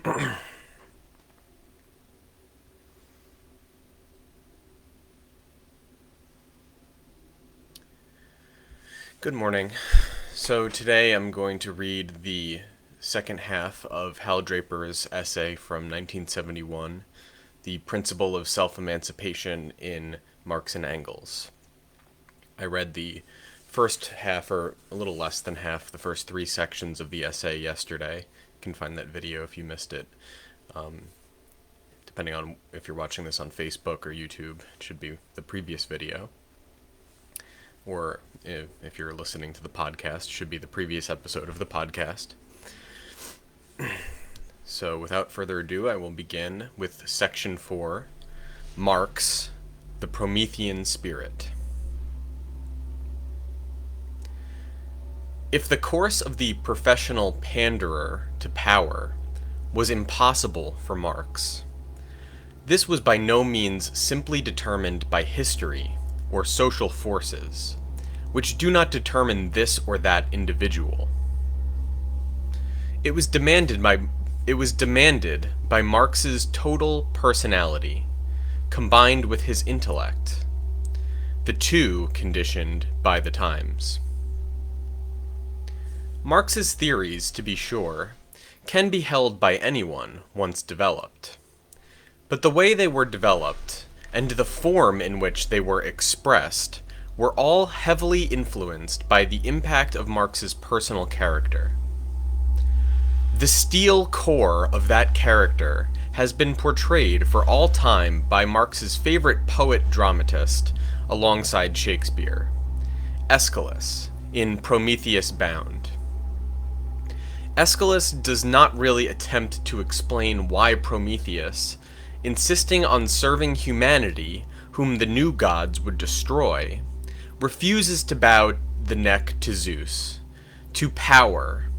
Good morning. So today I'm going to read the second half of Hal Draper's essay from 1971, The Principle of Self-Emancipation in Marx and Engels. I read the first half, or a little less than half, the first three sections of the essay yesterday. You can find that video if you missed it. Depending on if you're watching this on Facebook or YouTube, it should be the previous video. Or if you're listening to the podcast, should be the previous episode of the podcast. So without further ado, I will begin with Section 4, Marx, the Promethean Spirit. If the course of the professional panderer to power was impossible for Marx, this was by no means simply determined by history or social forces, which do not determine this or that individual. It was demanded by Marx's total personality, combined with his intellect, the two conditioned by the times. Marx's theories, to be sure, can be held by anyone once developed, but the way they were developed, and the form in which they were expressed, were all heavily influenced by the impact of Marx's personal character. The steel core of that character has been portrayed for all time by Marx's favorite poet-dramatist, alongside Shakespeare, Aeschylus, in Prometheus Bound. Aeschylus does not really attempt to explain why Prometheus, insisting on serving humanity, whom the new gods would destroy, refuses to bow the neck to Zeus, to power,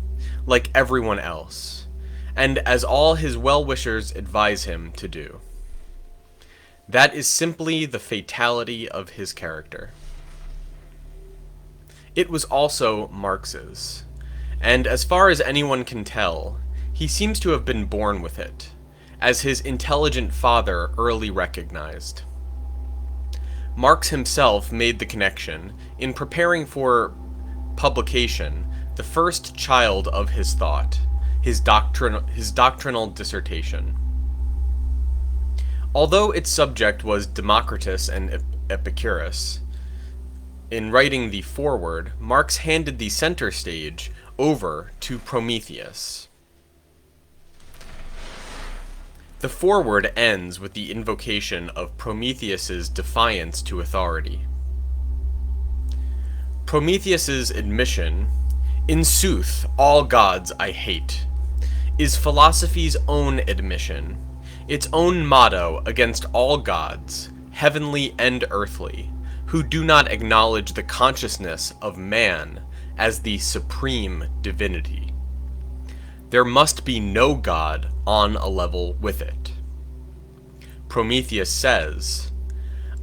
like everyone else, and as all his well-wishers advise him to do. That is simply the fatality of his character. It was also Marx's, and as far as anyone can tell, he seems to have been born with it, as his intelligent father early recognized. Marx himself made the connection in preparing for publication the first child of his thought, his doctrinal dissertation. Although its subject was Democritus and Epicurus, in writing the foreword, Marx handed the center stage over to Prometheus. The foreword ends with the invocation of Prometheus's defiance to authority. Prometheus's admission, "In sooth, all gods I hate," is philosophy's own admission, its own motto against all gods, heavenly and earthly, who do not acknowledge the consciousness of man as the supreme divinity. There must be no god on a level with it. Prometheus says,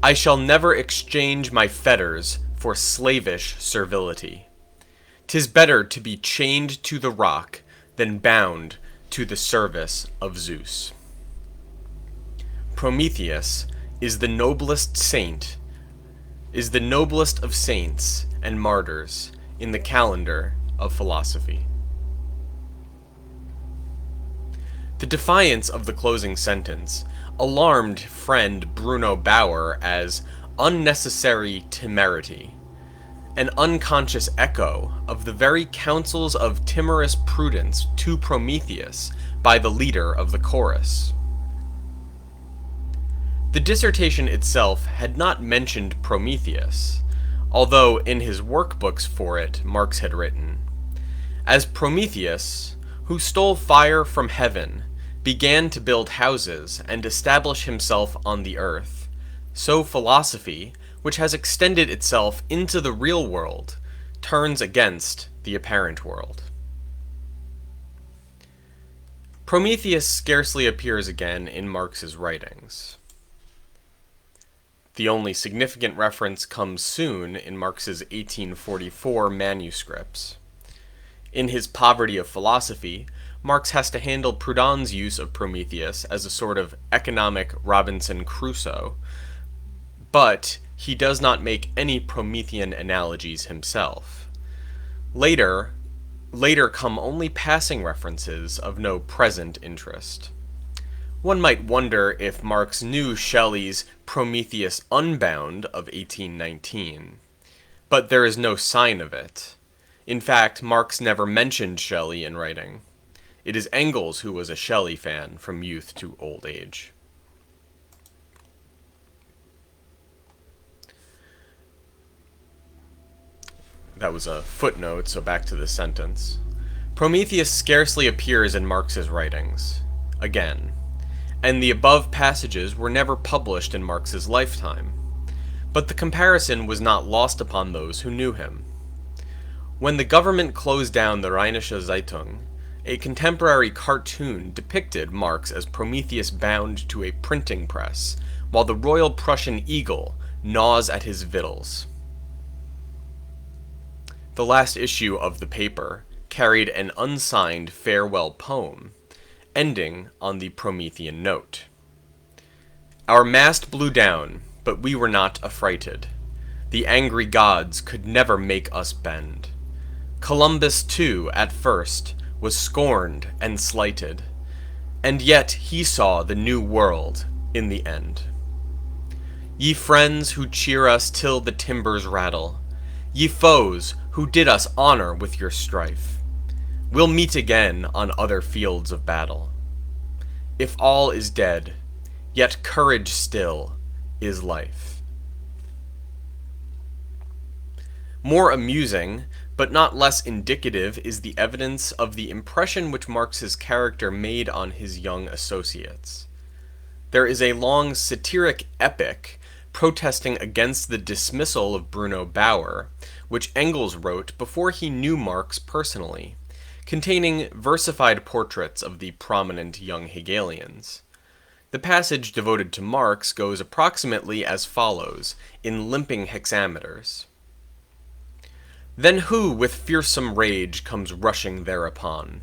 "I shall never exchange my fetters for slavish servility. 'Tis better to be chained to the rock than bound to the service of Zeus." Prometheus is the noblest of saints and martyrs in the calendar of philosophy. The defiance of the closing sentence alarmed friend Bruno Bauer as unnecessary temerity, an unconscious echo of the very counsels of timorous prudence to Prometheus by the leader of the chorus. The dissertation itself had not mentioned Prometheus, although in his workbooks for it Marx had written, "As Prometheus, who stole fire from heaven, began to build houses and establish himself on the earth, so philosophy, which has extended itself into the real world, turns against the apparent world." Prometheus scarcely appears again in Marx's writings. The only significant reference comes soon in Marx's 1844 manuscripts. In his Poverty of Philosophy, Marx has to handle Proudhon's use of Prometheus as a sort of economic Robinson Crusoe, but he does not make any Promethean analogies himself. Later come only passing references of no present interest. One might wonder if Marx knew Shelley's Prometheus Unbound of 1819, but there is no sign of it. In fact, Marx never mentioned Shelley in writing. It is Engels who was a Shelley fan from youth to old age. That was a footnote, so back to the sentence. Prometheus scarcely appears in Marx's writings, again, and the above passages were never published in Marx's lifetime. But the comparison was not lost upon those who knew him. When the government closed down the Rheinische Zeitung, a contemporary cartoon depicted Marx as Prometheus bound to a printing press, while the Royal Prussian eagle gnaws at his victuals. The last issue of the paper carried an unsigned farewell poem, ending on the Promethean note. Our mast blew down, but we were not affrighted. The angry gods could never make us bend. Columbus, too, at first, was scorned and slighted, and yet he saw the new world in the end. Ye friends who cheer us till the timbers rattle, ye foes who did us honor with your strife, we'll meet again on other fields of battle. If all is dead, yet courage still is life. More amusing, but not less indicative, is the evidence of the impression which Marx's character made on his young associates. There is a long satiric epic protesting against the dismissal of Bruno Bauer, which Engels wrote before he knew Marx personally, containing versified portraits of the prominent young Hegelians. The passage devoted to Marx goes approximately as follows, in limping hexameters. Then who with fearsome rage comes rushing thereupon?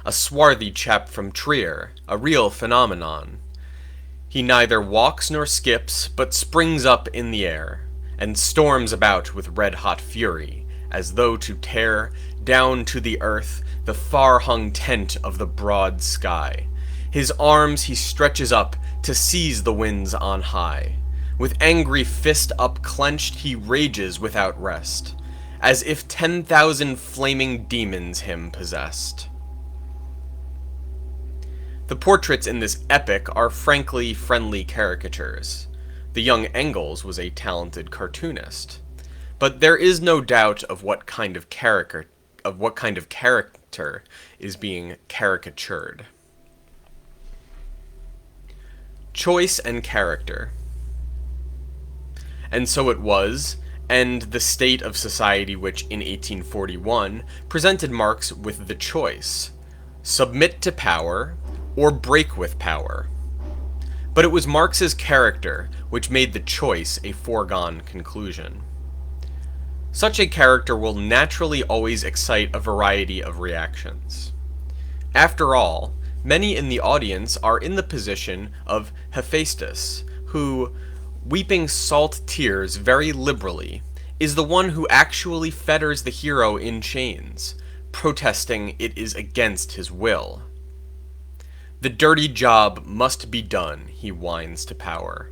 A swarthy chap from Trier, a real phenomenon. He neither walks nor skips, but springs up in the air, and storms about with red-hot fury, as though to tear down to the earth the far-hung tent of the broad sky. His arms he stretches up to seize the winds on high. With angry fist upclenched he rages without rest, as if 10,000 flaming demons him possessed. The portraits in this epic are frankly friendly caricatures. The young Engels was a talented cartoonist, but there is no doubt of what kind of character is being caricatured. Choice and character. And so it was, and the state of society which, in 1841, presented Marx with the choice: submit to power, or break with power. But it was Marx's character which made the choice a foregone conclusion. Such a character will naturally always excite a variety of reactions. After all, many in the audience are in the position of Hephaestus, who, weeping salt tears very liberally, is the one who actually fetters the hero in chains, protesting it is against his will. The dirty job must be done, he whines to power,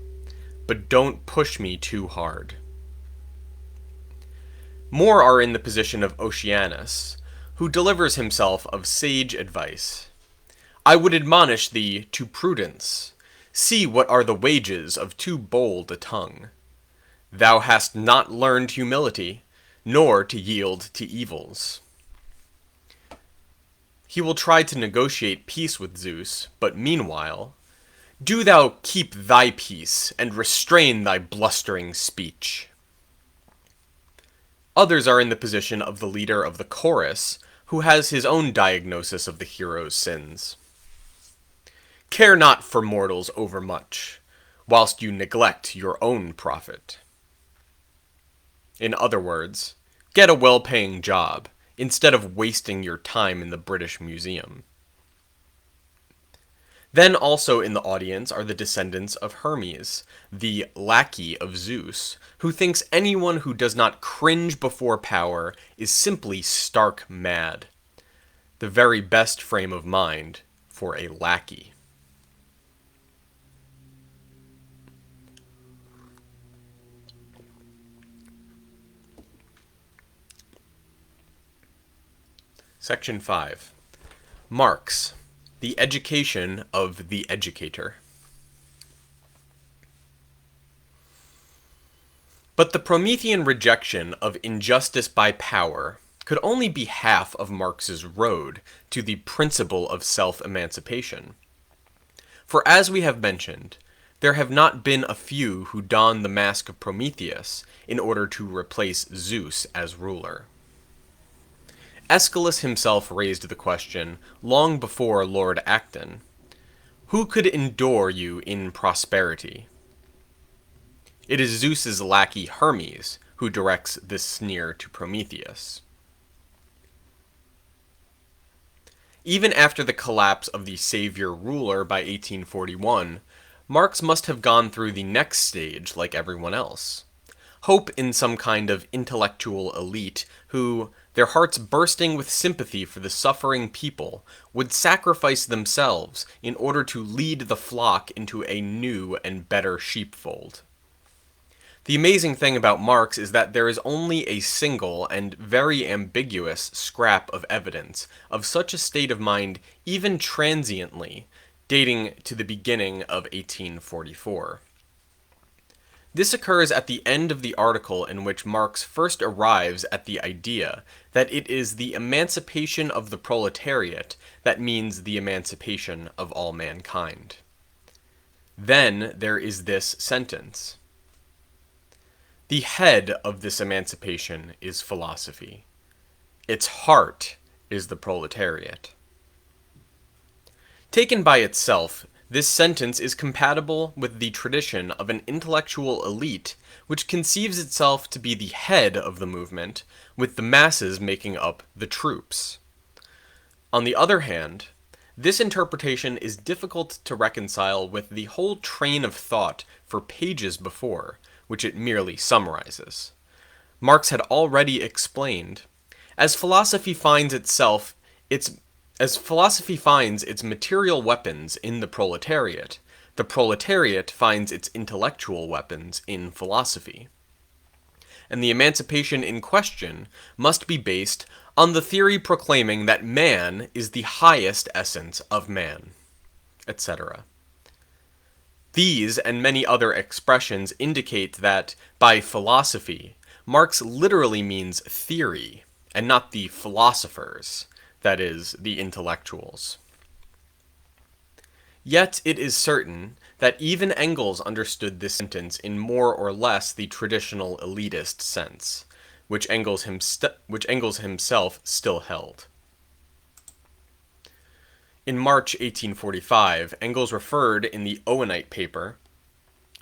but don't push me too hard. More are in the position of Oceanus, who delivers himself of sage advice. I would admonish thee to prudence. See what are the wages of too bold a tongue. Thou hast not learned humility, nor to yield to evils. He will try to negotiate peace with Zeus, but meanwhile, do thou keep thy peace, and restrain thy blustering speech. Others are in the position of the leader of the chorus, who has his own diagnosis of the hero's sins. Care not for mortals overmuch, whilst you neglect your own profit. In other words, get a well-paying job, instead of wasting your time in the British Museum. Then also in the audience are the descendants of Hermes, the lackey of Zeus, who thinks anyone who does not cringe before power is simply stark mad. The very best frame of mind for a lackey. Section 5. Marx, the education of the educator. But the Promethean rejection of injustice by power could only be half of Marx's road to the principle of self-emancipation. For as we have mentioned, there have not been a few who don the mask of Prometheus in order to replace Zeus as ruler. Aeschylus himself raised the question, long before Lord Acton, who could endure you in prosperity? It is Zeus's lackey Hermes who directs this sneer to Prometheus. Even after the collapse of the savior ruler by 1841, Marx must have gone through the next stage like everyone else. Hope in some kind of intellectual elite who, their hearts bursting with sympathy for the suffering people, would sacrifice themselves in order to lead the flock into a new and better sheepfold. The amazing thing about Marx is that there is only a single and very ambiguous scrap of evidence of such a state of mind, even transiently, dating to the beginning of 1844. This occurs at the end of the article in which Marx first arrives at the idea that it is the emancipation of the proletariat that means the emancipation of all mankind. Then there is this sentence. The head of this emancipation is philosophy. Its heart is the proletariat. Taken by itself, this sentence is compatible with the tradition of an intellectual elite which conceives itself to be the head of the movement, with the masses making up the troops. On the other hand, this interpretation is difficult to reconcile with the whole train of thought for pages before, which it merely summarizes. Marx had already explained, as philosophy finds its material weapons in the proletariat finds its intellectual weapons in philosophy. And the emancipation in question must be based on the theory proclaiming that man is the highest essence of man, etc. These and many other expressions indicate that, by philosophy, Marx literally means theory, and not the philosophers, that is, the intellectuals. Yet it is certain that even Engels understood this sentence in more or less the traditional elitist sense, which Engels himself still held. In March 1845, Engels referred in the Owenite paper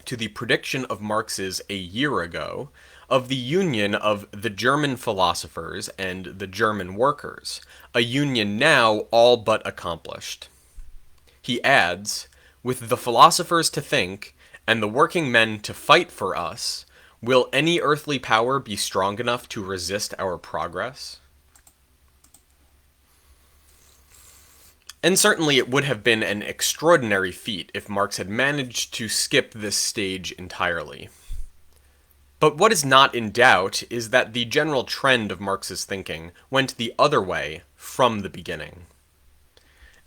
to the prediction of Marx's a year ago of the union of the German philosophers and the German workers, a union now all but accomplished. He adds, with the philosophers to think, and the working men to fight for us, will any earthly power be strong enough to resist our progress? And certainly it would have been an extraordinary feat if Marx had managed to skip this stage entirely. But what is not in doubt is that the general trend of Marx's thinking went the other way from the beginning.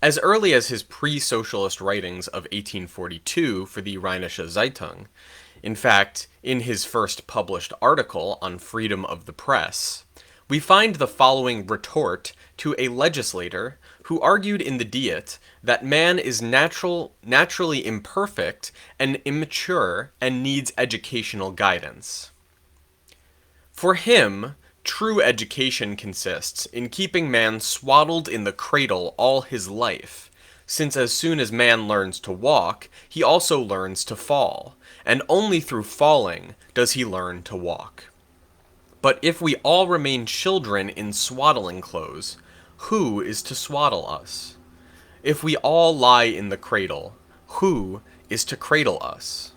As early as his pre-socialist writings of 1842 for the Rheinische Zeitung, in fact, in his first published article on freedom of the press, we find the following retort to a legislator who argued in the Diet that man is naturally imperfect and immature and needs educational guidance. For him, true education consists in keeping man swaddled in the cradle all his life, since as soon as man learns to walk, he also learns to fall, and only through falling does he learn to walk. But if we all remain children in swaddling clothes, who is to swaddle us? If we all lie in the cradle, who is to cradle us?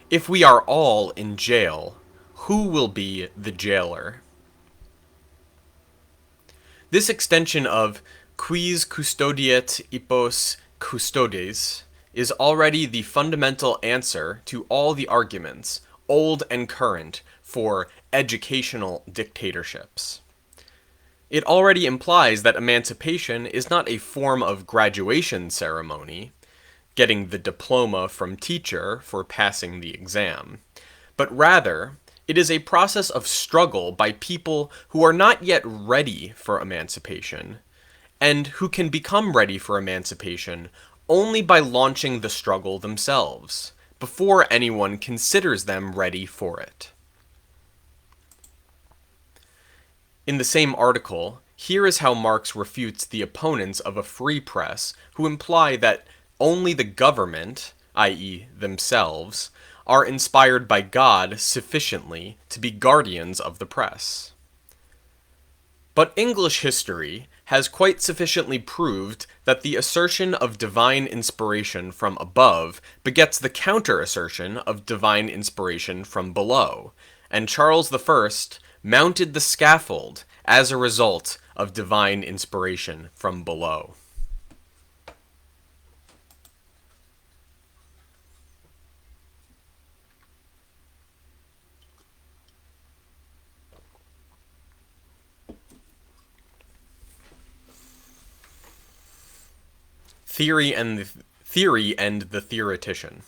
If we are all in jail, who will be the jailer? This extension of quis custodiet hippos custodes is already the fundamental answer to all the arguments, old and current, for educational dictatorships. It already implies that emancipation is not a form of graduation ceremony, getting the diploma from teacher for passing the exam, but rather it is a process of struggle by people who are not yet ready for emancipation, and who can become ready for emancipation only by launching the struggle themselves, before anyone considers them ready for it. In the same article, here is how Marx refutes the opponents of a free press who imply that only the government, i.e. themselves, are inspired by God sufficiently to be guardians of the press. But English history has quite sufficiently proved that the assertion of divine inspiration from above begets the counter-assertion of divine inspiration from below, and Charles I mounted the scaffold as a result of divine inspiration from below. Theory and the theoretician.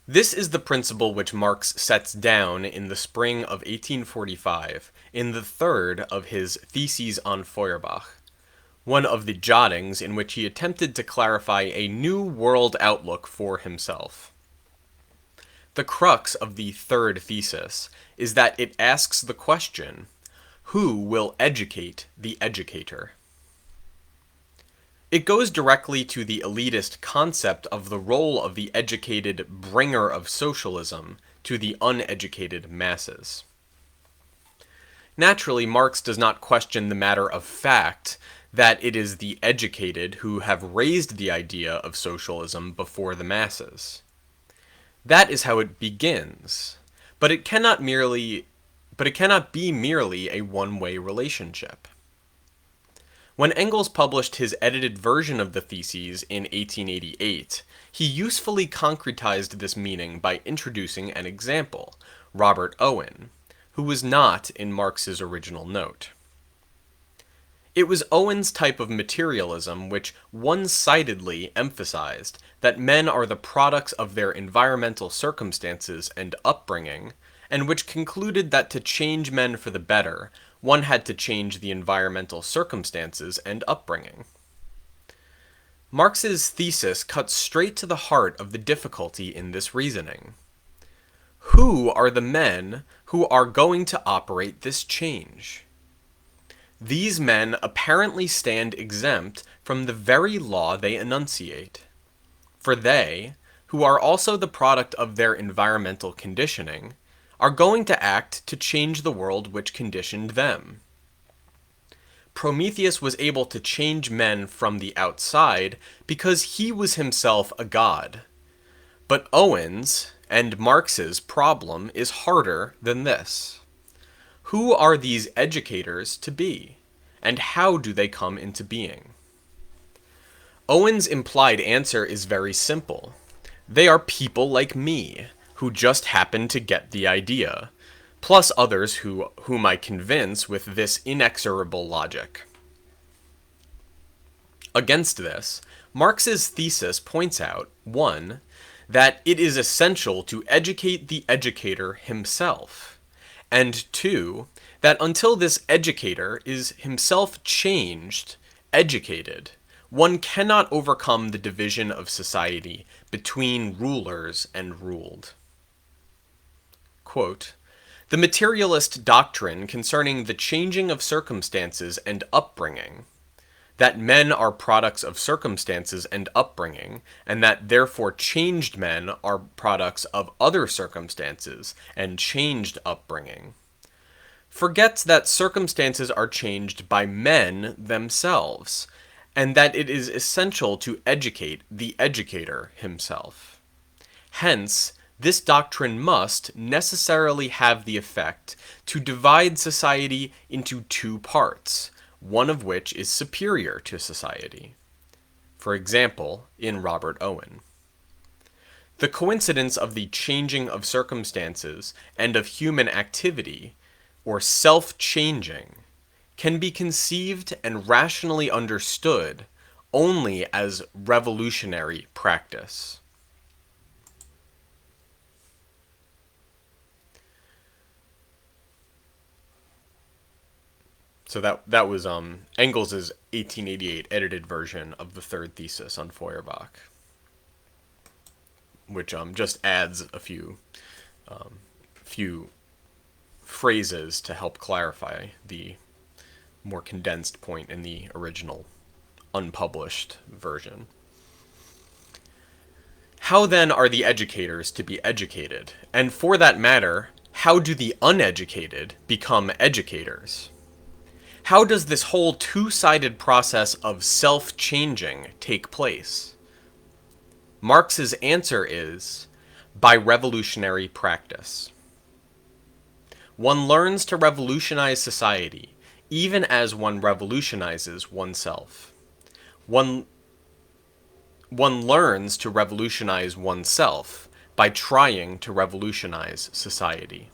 This is the principle which Marx sets down in the spring of 1845 in the third of his Theses on Feuerbach, one of the jottings in which he attempted to clarify a new world outlook for himself. The crux of the third thesis is that it asks the question, who will educate the educator? It goes directly to the elitist concept of the role of the educated bringer of socialism to the uneducated masses. Naturally, Marx does not question the matter of fact that it is the educated who have raised the idea of socialism before the masses. That is how it begins, but it cannot be merely a one-way relationship. When Engels published his edited version of the Theses in 1888, he usefully concretized this meaning by introducing an example, Robert Owen, who was not in Marx's original note. It was Owen's type of materialism which one-sidedly emphasized that men are the products of their environmental circumstances and upbringing, and which concluded that to change men for the better, one had to change the environmental circumstances and upbringing. Marx's thesis cuts straight to the heart of the difficulty in this reasoning. Who are the men who are going to operate this change? These men apparently stand exempt from the very law they enunciate. For they, who are also the product of their environmental conditioning, are going to act to change the world which conditioned them. Prometheus was able to change men from the outside because he was himself a god. But Owen's and Marx's problem is harder than this. Who are these educators to be, and how do they come into being? Owen's implied answer is very simple. They are people like me, who just happen to get the idea, plus others whom I convince with this inexorable logic. Against this, Marx's thesis points out, 1, that it is essential to educate the educator himself, and 2, that until this educator is himself changed, educated, one cannot overcome the division of society between rulers and ruled. Quote, the materialist doctrine concerning the changing of circumstances and upbringing, that men are products of circumstances and upbringing, and that therefore changed men are products of other circumstances and changed upbringing, forgets that circumstances are changed by men themselves, and that it is essential to educate the educator himself. Hence, this doctrine must necessarily have the effect to divide society into two parts, one of which is superior to society. For example, in Robert Owen. The coincidence of the changing of circumstances and of human activity, or self-changing, can be conceived and rationally understood only as revolutionary practice. So that was Engels' 1888 edited version of the third thesis on Feuerbach, which just adds a few phrases to help clarify the more condensed point in the original unpublished version. How then are the educators to be educated? And for that matter, how do the uneducated become educators? How does this whole two-sided process of self-changing take place? Marx's answer is, by revolutionary practice. One learns to revolutionize society, even as one revolutionizes oneself. One learns to revolutionize oneself by trying to revolutionize society.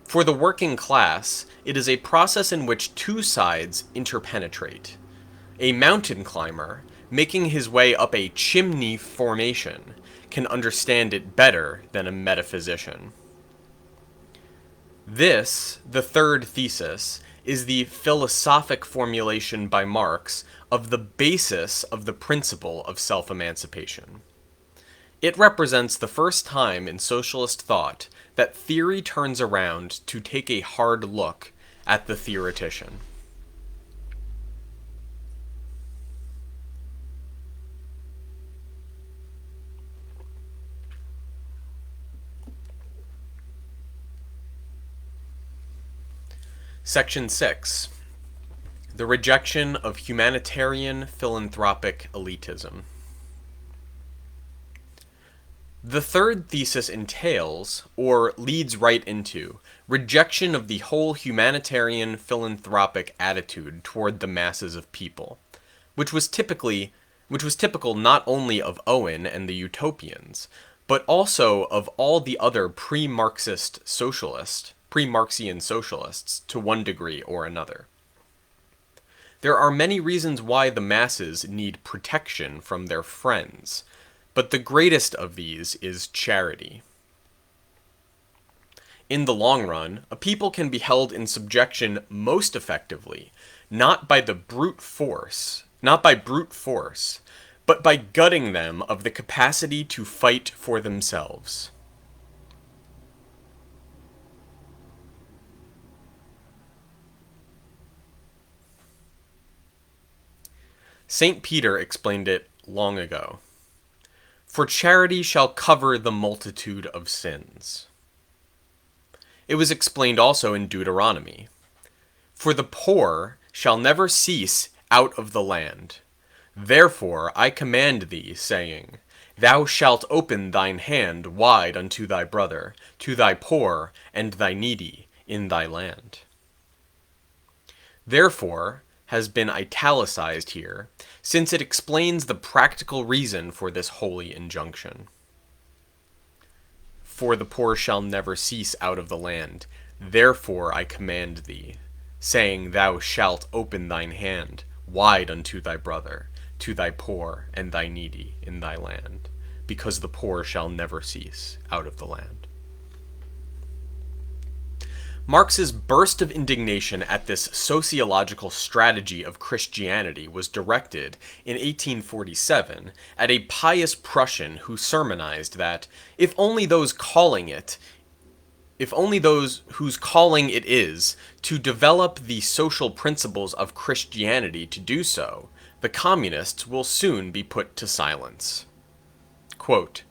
For the working class, it is a process in which two sides interpenetrate. A mountain climber, making his way up a chimney formation, can understand it better than a metaphysician. This, the third thesis, is the philosophic formulation by Marx of the basis of the principle of self-emancipation. It represents the first time in socialist thought that theory turns around to take a hard look at the theoretician. Section 6. The rejection of humanitarian philanthropic elitism. The third thesis entails, or leads right into, rejection of the whole humanitarian philanthropic attitude toward the masses of people, which was typical not only of Owen and the Utopians, but also of all the other pre-Marxian socialists to one degree or another. There are many reasons why the masses need protection from their friends, but the greatest of these is charity. In the long run, a people can be held in subjection most effectively, not by brute force, but by gutting them of the capacity to fight for themselves. St. Peter explained it long ago. For charity shall cover the multitude of sins. It was explained also in Deuteronomy. For the poor shall never cease out of the land. Therefore I command thee, saying, Thou shalt open thine hand wide unto thy brother, to thy poor and thy needy in thy land. Therefore has been italicized here, since it explains the practical reason for this holy injunction. For the poor shall never cease out of the land, therefore I command thee, saying, Thou shalt open thine hand wide unto thy brother, to thy poor and thy needy in thy land, because the poor shall never cease out of the land. Marx's burst of indignation at this sociological strategy of Christianity was directed, in 1847, at a pious Prussian who sermonized that, if only those whose calling it is to develop the social principles of Christianity to do so, the communists will soon be put to silence. Quote,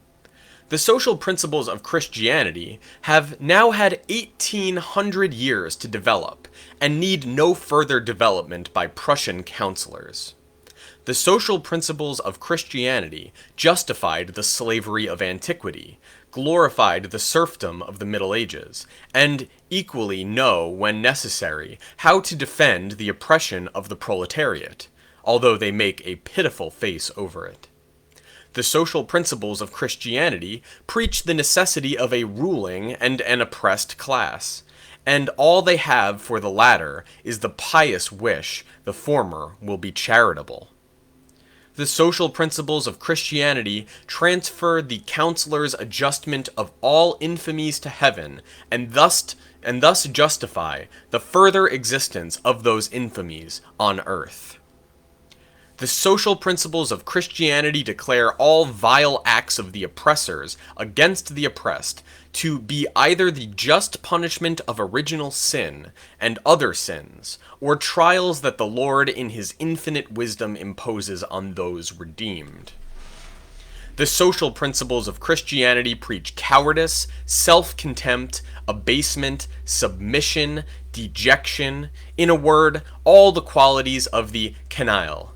The social principles of Christianity have now had 1800 years to develop, and need no further development by Prussian counselors. The social principles of Christianity justified the slavery of antiquity, glorified the serfdom of the Middle Ages, and equally know, when necessary, how to defend the oppression of the proletariat, although they make a pitiful face over it. The social principles of Christianity preach the necessity of a ruling and an oppressed class, and all they have for the latter is the pious wish the former will be charitable. The social principles of Christianity transfer the counselor's adjustment of all infamies to heaven, and thus justify the further existence of those infamies on earth. The social principles of Christianity declare all vile acts of the oppressors against the oppressed to be either the just punishment of original sin and other sins, or trials that the Lord in his infinite wisdom imposes on those redeemed. The social principles of Christianity preach cowardice, self-contempt, abasement, submission, dejection, in a word, all the qualities of the canaille.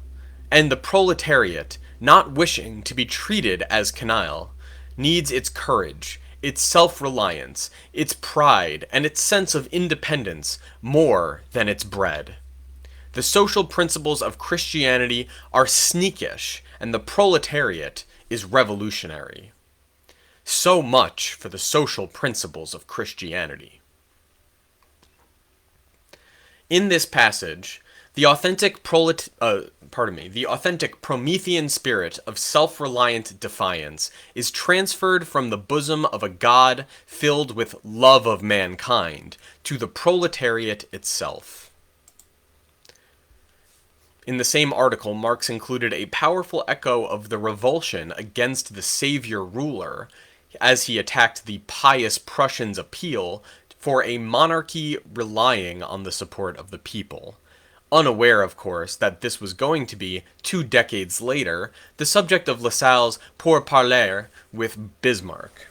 And the proletariat, not wishing to be treated as canaille, needs its courage, its self-reliance, its pride, and its sense of independence more than its bread. The social principles of Christianity are sneakish, and the proletariat is revolutionary. So much for the social principles of Christianity. In this passage, the authentic Promethean spirit of self-reliant defiance is transferred from the bosom of a God filled with love of mankind to the proletariat itself. In the same article, Marx included a powerful echo of the revulsion against the savior ruler as he attacked the pious Prussians' appeal for a monarchy relying on the support of the people. Unaware, of course, that this was going to be, 2 decades later, the subject of Lassalle's pourparlers with Bismarck.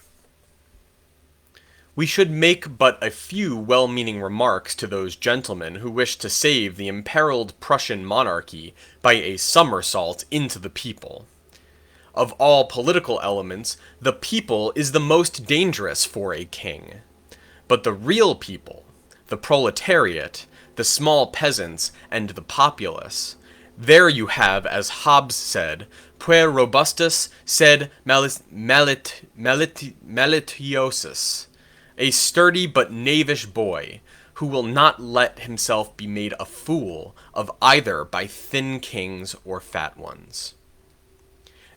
We should make but a few well-meaning remarks to those gentlemen who wish to save the imperiled Prussian monarchy by a somersault into the people. Of all political elements, the people is the most dangerous for a king. But the real people, the proletariat, the small peasants, and the populace. There you have, as Hobbes said, puer robustus sed malitiosus, a sturdy but knavish boy, who will not let himself be made a fool of either by thin kings or fat ones.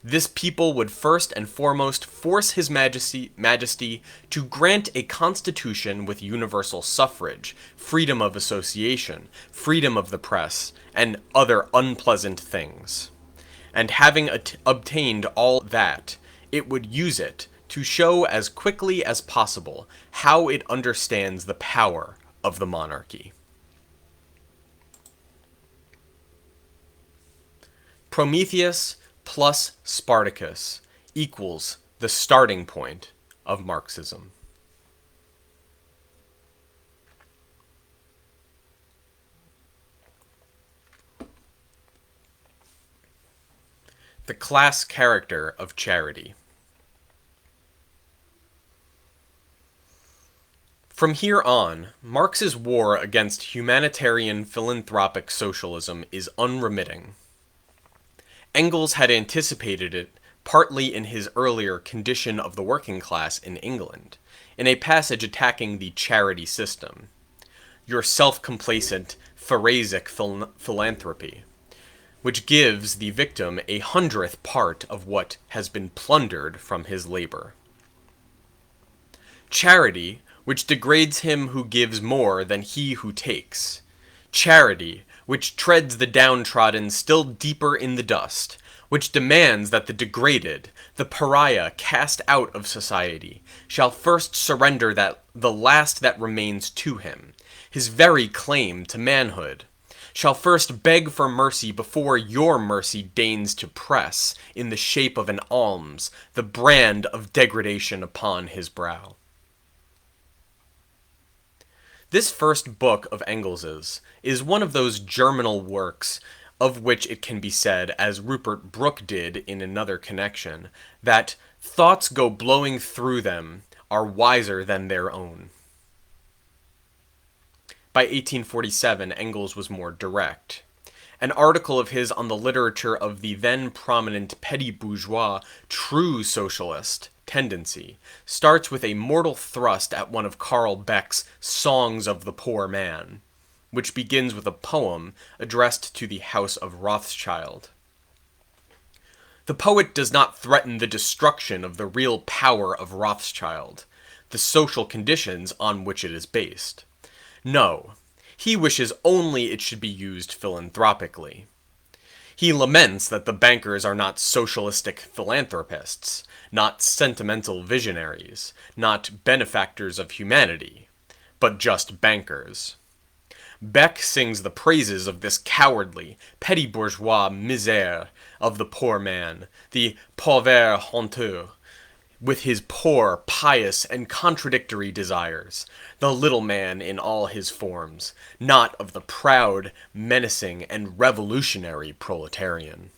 This people would first and foremost force his majesty to grant a constitution with universal suffrage, freedom of association, freedom of the press, and other unpleasant things. And having obtained all that, it would use it to show as quickly as possible how it understands the power of the monarchy. Prometheus plus Spartacus equals the starting point of Marxism. The class character of charity. From here on, Marx's war against humanitarian philanthropic socialism is unremitting. Engels had anticipated it partly in his earlier Condition of the Working Class in England, in a passage attacking the charity system, your self-complacent, phorasic philanthropy, which gives the victim 100th part of what has been plundered from his labor. Charity, which degrades him who gives more than he who takes. Charity, which treads the downtrodden still deeper in the dust, which demands that the degraded, the pariah cast out of society, shall first surrender the last that remains to him, his very claim to manhood, shall first beg for mercy before your mercy deigns to press, in the shape of an alms, the brand of degradation upon his brow. This first book of Engels's is one of those germinal works of which it can be said, as Rupert Brooke did in another connection, that thoughts go blowing through them are wiser than their own. By 1847, Engels was more direct. An article of his on the literature of the then prominent petty bourgeois, true socialist tendency starts with a mortal thrust at one of Carl Beck's Songs of the Poor Man, which begins with a poem addressed to the House of Rothschild. The poet does not threaten the destruction of the real power of Rothschild, the social conditions on which it is based. No, he wishes only it should be used philanthropically. He laments that the bankers are not socialistic philanthropists, not sentimental visionaries, not benefactors of humanity, but just bankers. Beck sings the praises of this cowardly, petty bourgeois misère of the poor man, the pauvre honteux, with his poor, pious, and contradictory desires, the little man in all his forms, not of the proud, menacing, and revolutionary proletarian.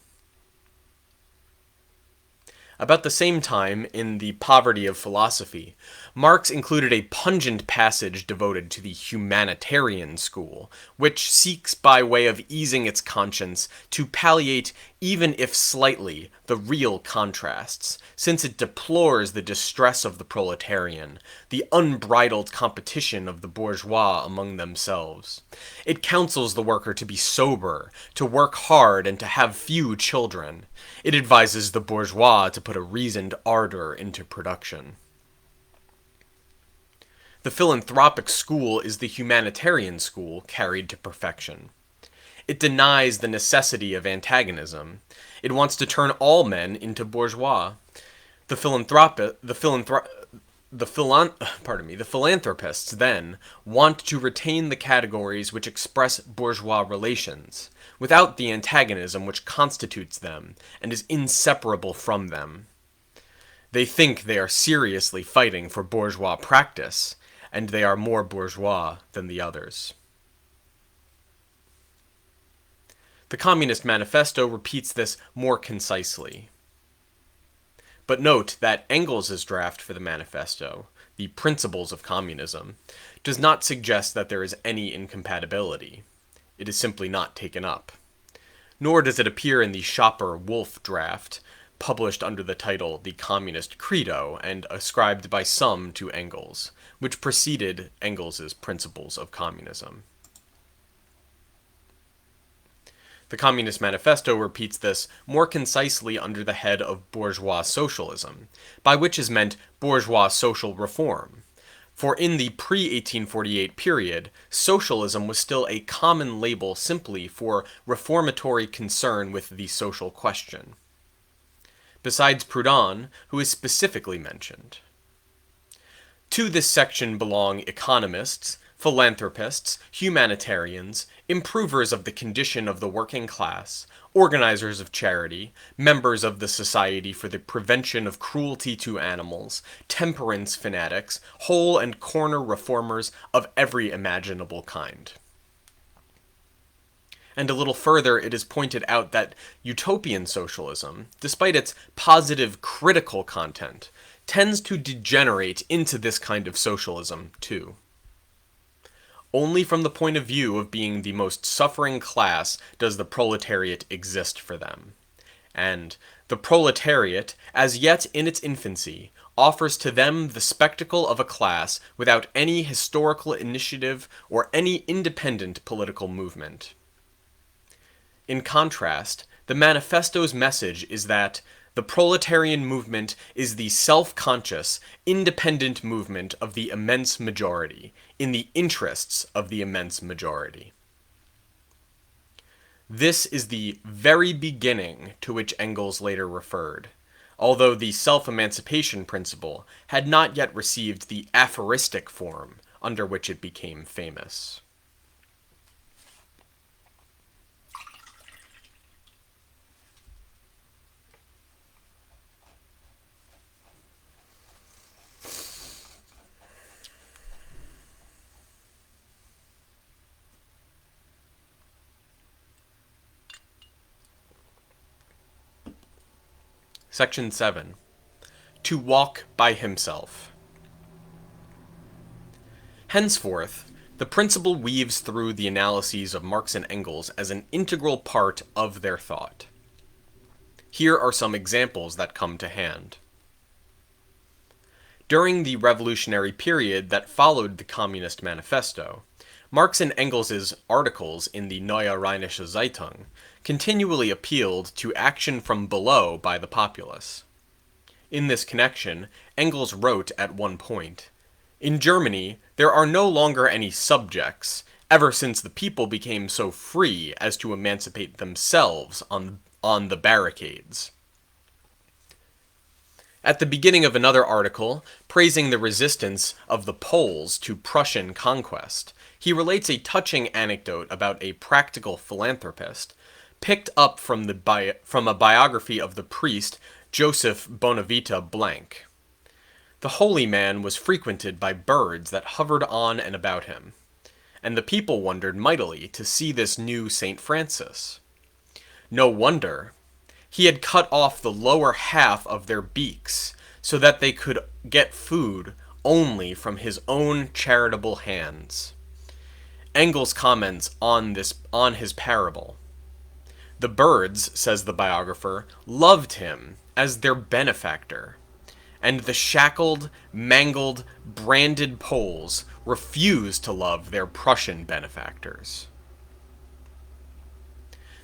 About the same time, in The Poverty of Philosophy, Marx included a pungent passage devoted to the Humanitarian school, which seeks by way of easing its conscience to palliate, even if slightly, the real contrasts, since it deplores the distress of the proletarian, the unbridled competition of the bourgeois among themselves. It counsels the worker to be sober, to work hard, and to have few children. It advises the bourgeois to put a reasoned ardor into production. The Philanthropic School is the Humanitarian school carried to perfection. It denies the necessity of antagonism. It wants to turn all men into bourgeois. The philanthropists, then, want to retain the categories which express bourgeois relations, without the antagonism which constitutes them and is inseparable from them. They think they are seriously fighting for bourgeois practice, and they are more bourgeois than the others. The Communist Manifesto repeats this more concisely. But note that Engels' draft for the manifesto, the Principles of Communism, does not suggest that there is any incompatibility. It is simply not taken up. Nor does it appear in the Schopper-Wolff draft, published under the title The Communist Credo and ascribed by some to Engels, which preceded Engels' Principles of Communism. The Communist Manifesto repeats this more concisely under the head of bourgeois socialism, by which is meant bourgeois social reform. For in the pre-1848 period, socialism was still a common label simply for reformatory concern with the social question. Besides Proudhon, who is specifically mentioned. To this section belong economists, philanthropists, humanitarians, improvers of the condition of the working class, organizers of charity, members of the Society for the Prevention of Cruelty to Animals, temperance fanatics, hole and corner reformers of every imaginable kind. And a little further, it is pointed out that utopian socialism, despite its positive critical content, tends to degenerate into this kind of socialism, too. Only from the point of view of being the most suffering class does the proletariat exist for them. And the proletariat, as yet in its infancy, offers to them the spectacle of a class without any historical initiative or any independent political movement. In contrast, the manifesto's message is that the proletarian movement is the self-conscious, independent movement of the immense majority, in the interests of the immense majority. This is the very beginning to which Engels later referred, although the self-emancipation principle had not yet received the aphoristic form under which it became famous. Section 7. To walk by himself. Henceforth, the principle weaves through the analyses of Marx and Engels as an integral part of their thought. Here are some examples that come to hand. During the revolutionary period that followed the Communist Manifesto, Marx and Engels' articles in the Neue Rheinische Zeitung continually appealed to action from below by the populace. In this connection, Engels wrote at one point, "In Germany, there are no longer any subjects, ever since the people became so free as to emancipate themselves on the barricades." At the beginning of another article, praising the resistance of the Poles to Prussian conquest, he relates a touching anecdote about a practical philanthropist, picked up from a biography of the priest Joseph Bonavita Blank. The holy man was frequented by birds that hovered on and about him, and the people wondered mightily to see this new St. Francis. No wonder. He had cut off the lower half of their beaks, so that they could get food only from his own charitable hands. Engels comments on his parable. The birds, says the biographer, loved him as their benefactor, and the shackled, mangled, branded Poles refused to love their Prussian benefactors.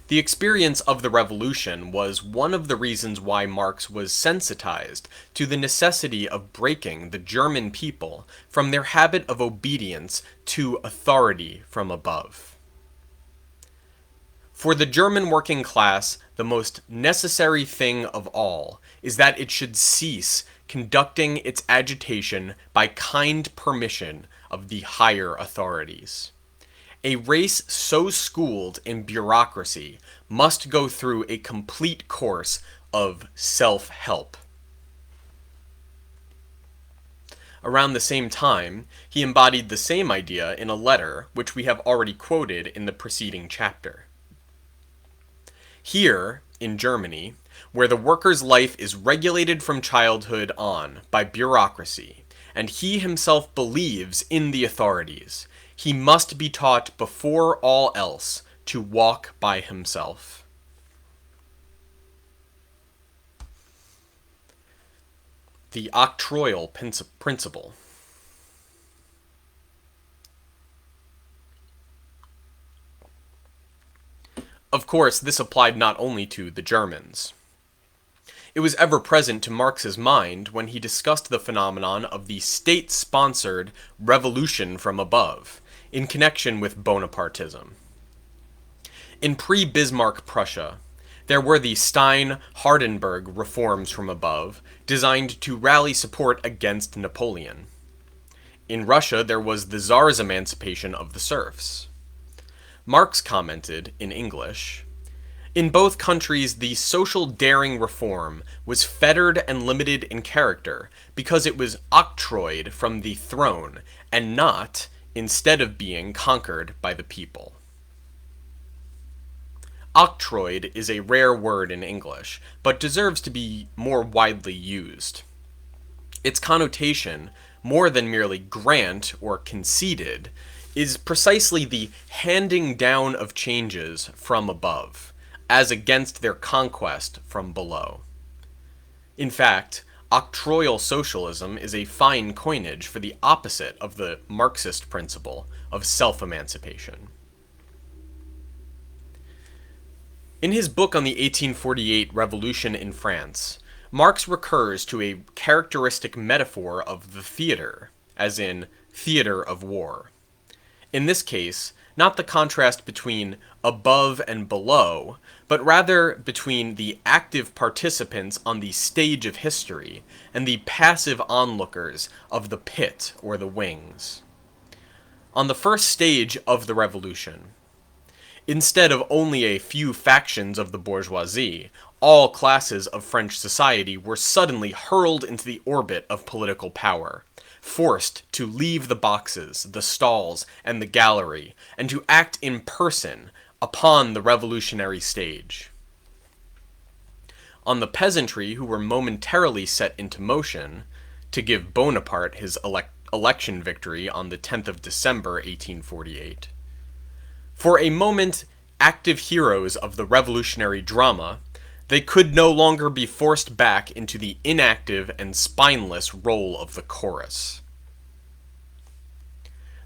The experience of the revolution was one of the reasons why Marx was sensitized to the necessity of breaking the German people from their habit of obedience to authority from above. For the German working class, the most necessary thing of all is that it should cease conducting its agitation by kind permission of the higher authorities. A race so schooled in bureaucracy must go through a complete course of self-help. Around the same time, he embodied the same idea in a letter which we have already quoted in the preceding chapter. Here, in Germany, where the worker's life is regulated from childhood on by bureaucracy, and he himself believes in the authorities, he must be taught before all else to walk by himself. The octroyal principle. Of course, this applied not only to the Germans. It was ever present to Marx's mind when he discussed the phenomenon of the state-sponsored revolution from above, in connection with Bonapartism. In pre-Bismarck Prussia, there were the Stein-Hardenberg reforms from above, designed to rally support against Napoleon. In Russia, there was the Tsar's emancipation of the serfs. Marx commented, in English, "In both countries, the social daring reform was fettered and limited in character because it was octroyed from the throne and not, instead of being conquered by the people." Octroyed is a rare word in English, but deserves to be more widely used. Its connotation, more than merely grant or conceded, is precisely the handing down of changes from above, as against their conquest from below. In fact, octroyal socialism is a fine coinage for the opposite of the Marxist principle of self-emancipation. In his book on the 1848 Revolution in France, Marx recurs to a characteristic metaphor of the theater, as in theater of war. In this case, not the contrast between above and below, but rather between the active participants on the stage of history and the passive onlookers of the pit or the wings. On the first stage of the revolution, instead of only a few factions of the bourgeoisie, all classes of French society were suddenly hurled into the orbit of political power, forced to leave the boxes, the stalls, and the gallery, and to act in person upon the revolutionary stage. on the peasantry who were momentarily set into motion to give Bonaparte his election victory on the 10th of December 1848. For a moment, active heroes of the revolutionary drama, they could no longer be forced back into the inactive and spineless role of the chorus.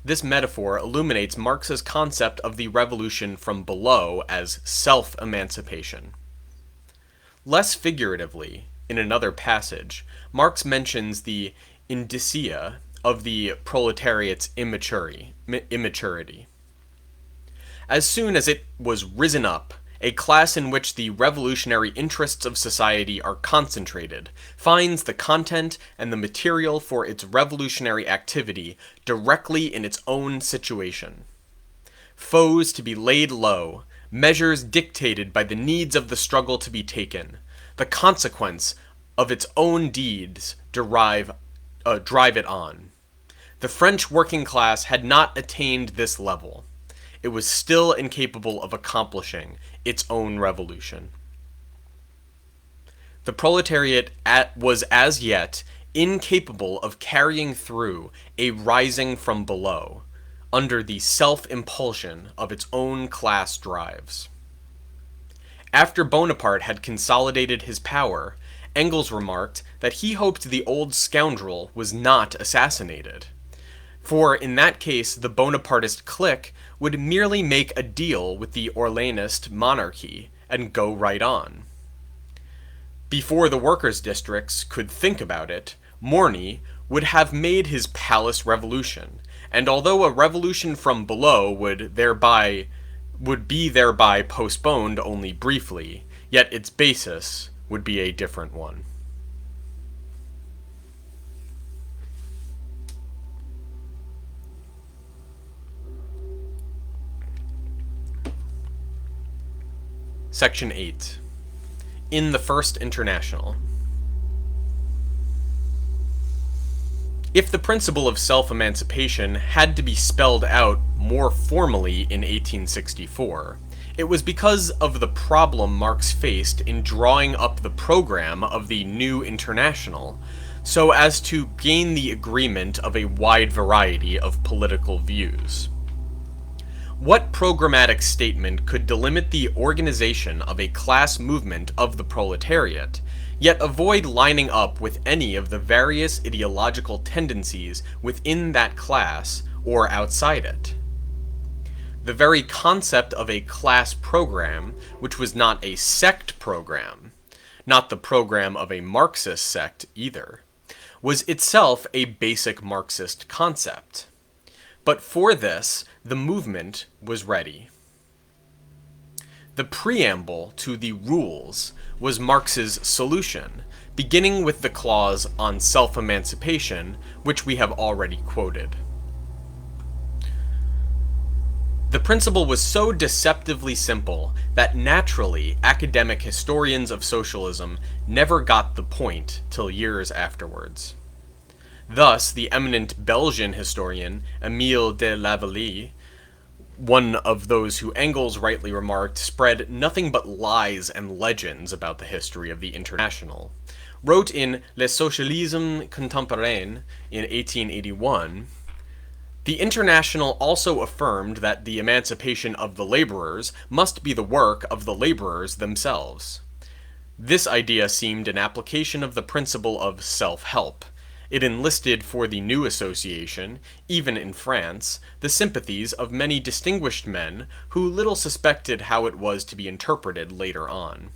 This metaphor illuminates Marx's concept of the revolution from below as self-emancipation. Less figuratively, in another passage, Marx mentions the indicia of the proletariat's immaturity. As soon as it was risen up, a class in which the revolutionary interests of society are concentrated finds the content and the material for its revolutionary activity directly in its own situation. Foes to be laid low, measures dictated by the needs of the struggle to be taken, the consequence of its own deeds drive it on. The French working class had not attained this level. It was still incapable of accomplishing its own revolution. The proletariat was as yet incapable of carrying through a rising from below, under the self-impulsion of its own class drives. After Bonaparte had consolidated his power, Engels remarked that he hoped the old scoundrel was not assassinated. For in that case, the Bonapartist clique would merely make a deal with the Orleanist monarchy and go right on. Before the workers' districts could think about it, Morny would have made his palace revolution, and although a revolution from below would be thereby postponed only briefly, yet its basis would be a different one. Section 8. In the First International. If the principle of self-emancipation had to be spelled out more formally in 1864, it was because of the problem Marx faced in drawing up the program of the new international, so as to gain the agreement of a wide variety of political views. What programmatic statement could delimit the organization of a class movement of the proletariat, yet avoid lining up with any of the various ideological tendencies within that class or outside it? The very concept of a class program, which was not a sect program, not the program of a Marxist sect either, was itself a basic Marxist concept. But for this, the movement was ready. The preamble to the rules was Marx's solution, beginning with the clause on self-emancipation, which we have already quoted. The principle was so deceptively simple that naturally academic historians of socialism never got the point till years afterwards. Thus, the eminent Belgian historian Émile de Lavallee, one of those who Engels rightly remarked spread nothing but lies and legends about the history of the International, wrote in Le Socialisme Contemporain in 1881, "The International also affirmed that the emancipation of the laborers must be the work of the laborers themselves. This idea seemed an application of the principle of self-help. It enlisted for the new association, even in France, the sympathies of many distinguished men who little suspected how it was to be interpreted later on.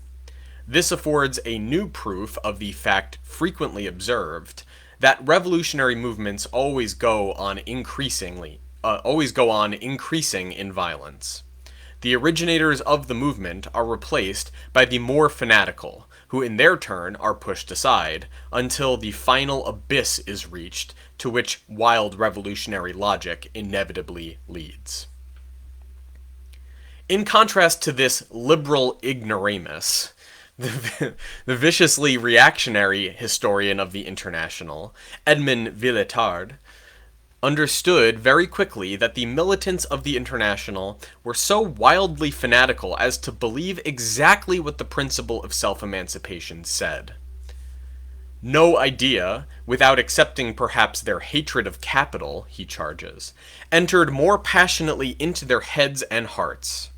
This affords a new proof of the fact frequently observed, that revolutionary movements always go on increasing in violence. The originators of the movement are replaced by the more fanatical, who in their turn are pushed aside, until the final abyss is reached, to which wild revolutionary logic inevitably leads." In contrast to this liberal ignoramus, the viciously reactionary historian of the International, Edmond Villetard, understood very quickly that the militants of the International were so wildly fanatical as to believe exactly what the principle of self-emancipation said. No idea, without accepting perhaps their hatred of capital, he charges, entered more passionately into their heads and hearts.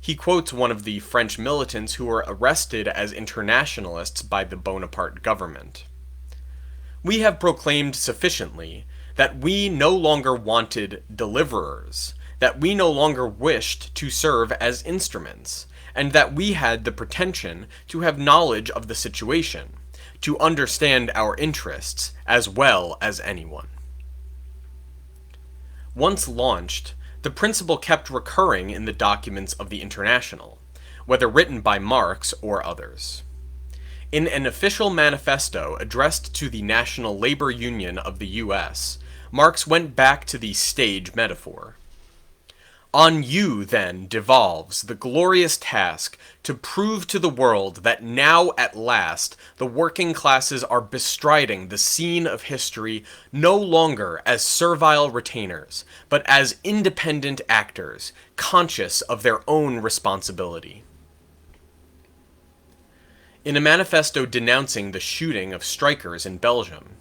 He quotes one of the French militants who were arrested as internationalists by the Bonaparte government. "We have proclaimed sufficiently that we no longer wanted deliverers, that we no longer wished to serve as instruments, and that we had the pretension to have knowledge of the situation, to understand our interests as well as anyone." Once launched, the principle kept recurring in the documents of the International, whether written by Marx or others. In an official manifesto addressed to the National Labor Union of the U.S., Marx went back to the stage metaphor. "On you, then, devolves the glorious task to prove to the world that now at last the working classes are bestriding the scene of history no longer as servile retainers, but as independent actors, conscious of their own responsibility." In a manifesto denouncing the shooting of strikers in Belgium,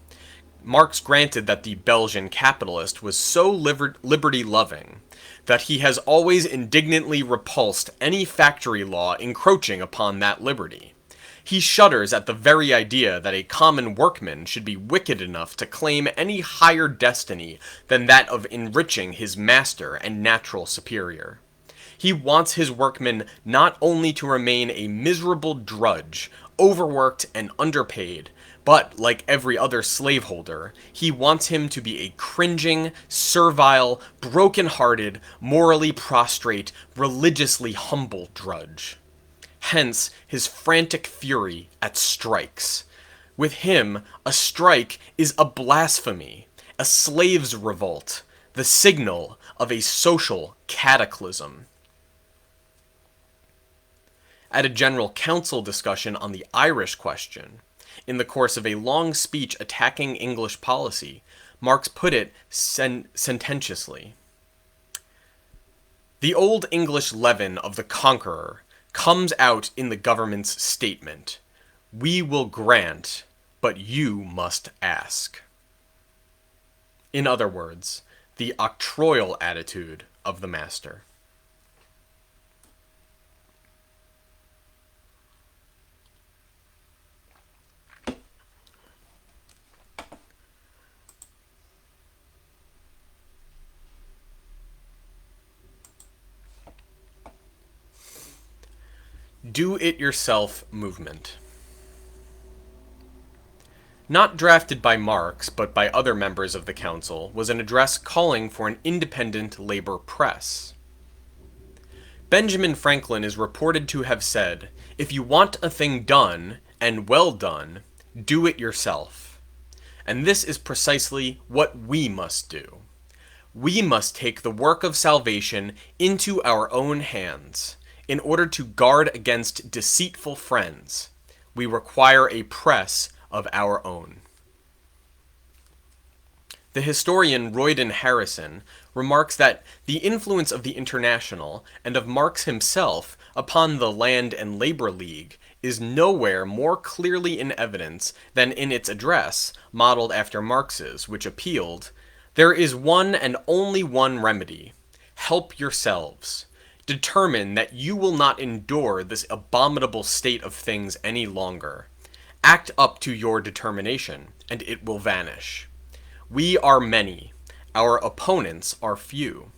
Marx granted that the Belgian capitalist was so liberty-loving that he has always indignantly repulsed any factory law encroaching upon that liberty. He shudders at the very idea that a common workman should be wicked enough to claim any higher destiny than that of enriching his master and natural superior. He wants his workman not only to remain a miserable drudge, overworked and underpaid, but, like every other slaveholder, he wants him to be a cringing, servile, broken-hearted, morally prostrate, religiously humble drudge. Hence his frantic fury at strikes. With him, a strike is a blasphemy, a slave's revolt, the signal of a social cataclysm. At a general council discussion on the Irish question, in the course of a long speech attacking English policy, Marx put it sententiously. "The old English leaven of the conqueror comes out in the government's statement. We will grant, but you must ask." In other words, the octroyal attitude of the master. Do-it-yourself movement. Not drafted by Marx, but by other members of the council, was an address calling for an independent labor press. Benjamin Franklin is reported to have said, "If you want a thing done, and well done, do it yourself." And this is precisely what we must do. We must take the work of salvation into our own hands. In order to guard against deceitful friends, we require a press of our own. The historian Royden Harrison remarks that the influence of the International and of Marx himself upon the Land and Labor League is nowhere more clearly in evidence than in its address, modeled after Marx's, which appealed, "There is one and only one remedy. Help yourselves. Determine that you will not endure this abominable state of things any longer. Act up to your determination, and it will vanish. We are many. Our opponents are few.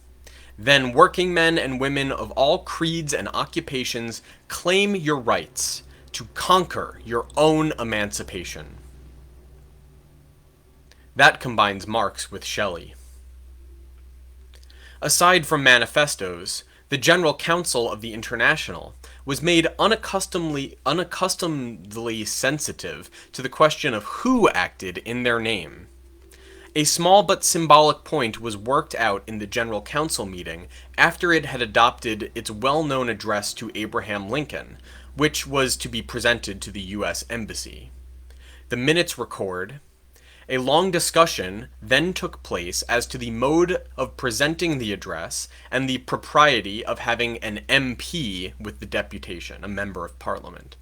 Then working men and women of all creeds and occupations claim your rights to conquer your own emancipation." That combines Marx with Shelley. Aside from manifestos, the General Council of the International was made unaccustomedly sensitive to the question of who acted in their name. A small but symbolic point was worked out in the General Council meeting after it had adopted its well-known address to Abraham Lincoln, which was to be presented to the U.S. Embassy. The minutes record, A long discussion then took place as to the mode of presenting the address and the propriety of having an MP with the deputation, a member of parliament.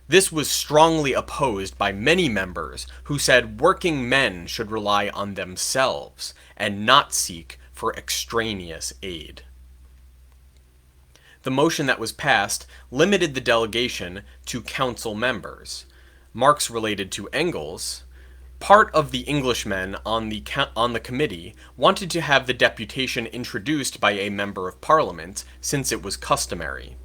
This was strongly opposed by many members who said working men should rely on themselves and not seek for extraneous aid. The motion that was passed limited the delegation to council members. Marx related to Engels. Part of the Englishmen on the committee wanted to have the deputation introduced by a member of parliament, since it was customary.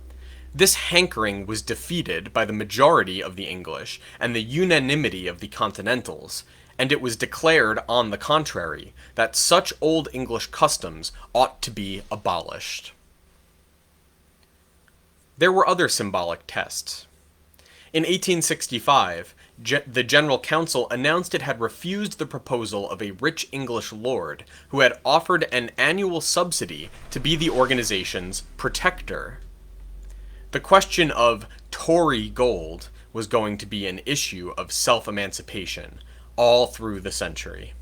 This hankering was defeated by the majority of the English and the unanimity of the Continentals, and it was declared, on the contrary, that such old English customs ought to be abolished. There were other symbolic tests. In 1865, the General Council announced it had refused the proposal of a rich English lord who had offered an annual subsidy to be the organization's protector. The question of Tory gold was going to be an issue of self-emancipation all through the century.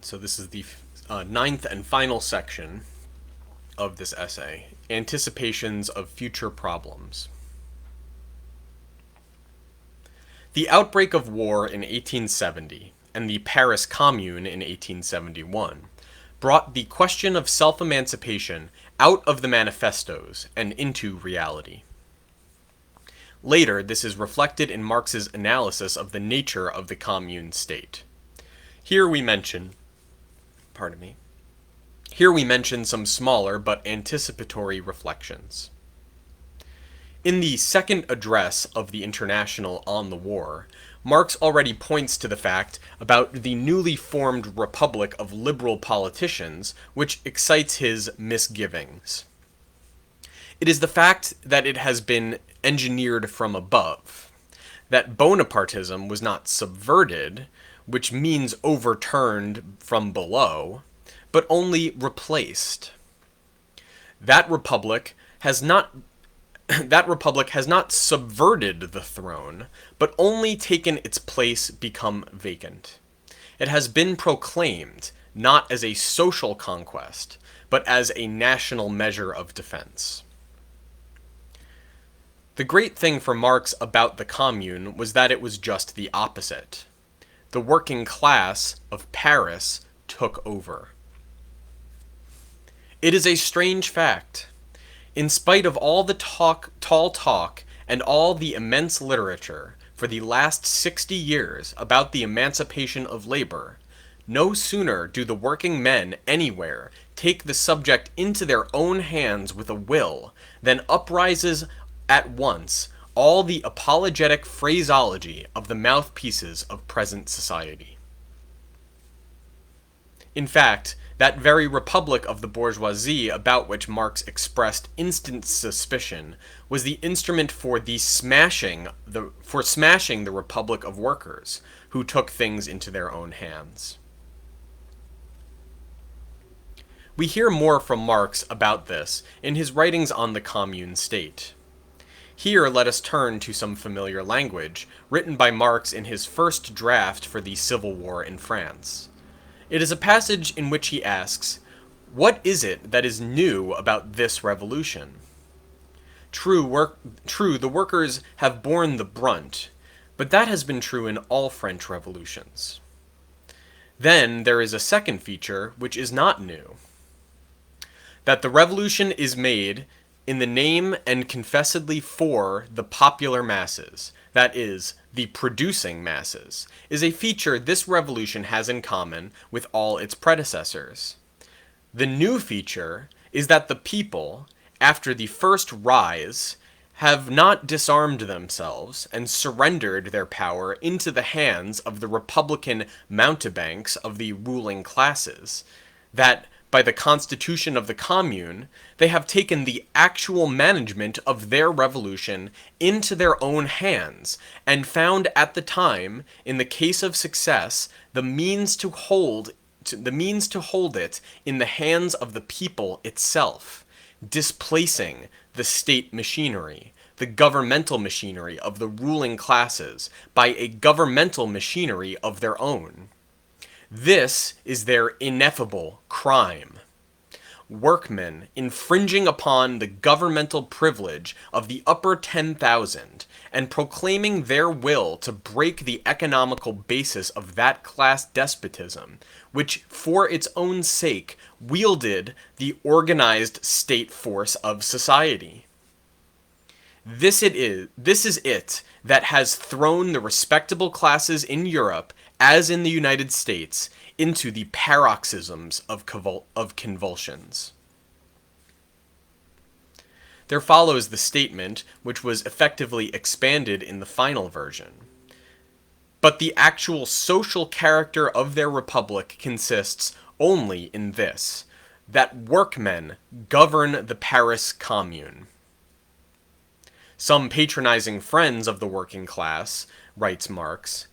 So this is the ninth and final section of this essay, Anticipations of Future Problems. The outbreak of war in 1870 and the Paris Commune in 1871 brought the question of self-emancipation out of the manifestos and into reality. Later, this is reflected in Marx's analysis of the nature of the commune state. Here we mention some smaller but anticipatory reflections. In the second address of the International on the War, Marx already points to the fact about the newly formed republic of liberal politicians which excites his misgivings. It is the fact that it has been engineered from above, that Bonapartism was not subverted, which means overturned from below, but only replaced. That republic has not subverted the throne, but only taken its place become vacant. It has been proclaimed not as a social conquest, but as a national measure of defense. The great thing for Marx about the Commune was that it was just the opposite. The working class of Paris took over. It is a strange fact. In spite of all the tall talk, and all the immense literature for the last 60 years about the emancipation of labor, no sooner do the working men anywhere take the subject into their own hands with a will than uprises at once all the apologetic phraseology of the mouthpieces of present society. In fact, that very republic of the bourgeoisie about which Marx expressed instant suspicion was the instrument for smashing the republic of workers, who took things into their own hands. We hear more from Marx about this in his writings on the commune state. Here let us turn to some familiar language, written by Marx in his first draft for the Civil War in France. It is a passage in which he asks, "What is it that is new about this revolution?" True, the workers have borne the brunt, but that has been true in all French revolutions. Then there is a second feature which is not new. That the revolution is made in the name and confessedly for the popular masses, that is, the producing masses, is a feature this revolution has in common with all its predecessors. The new feature is that the people, after the first rise, have not disarmed themselves and surrendered their power into the hands of the republican mountebanks of the ruling classes, that By the constitution of the commune, they have taken the actual management of their revolution into their own hands, and found at the time, in the case of success, the means to hold it in the hands of the people itself, displacing the state machinery, the governmental machinery of the ruling classes, by a governmental machinery of their own. This is their ineffable crime. Workmen infringing upon the governmental privilege of the upper 10,000 and proclaiming their will to break the economical basis of that class despotism, which for its own sake wielded the organized state force of society. This is it that has thrown the respectable classes in Europe, as in the United States, into the paroxysms of convulsions. There follows the statement, which was effectively expanded in the final version. But the actual social character of their republic consists only in this, that workmen govern the Paris Commune. Some patronizing friends of the working class, writes Marx,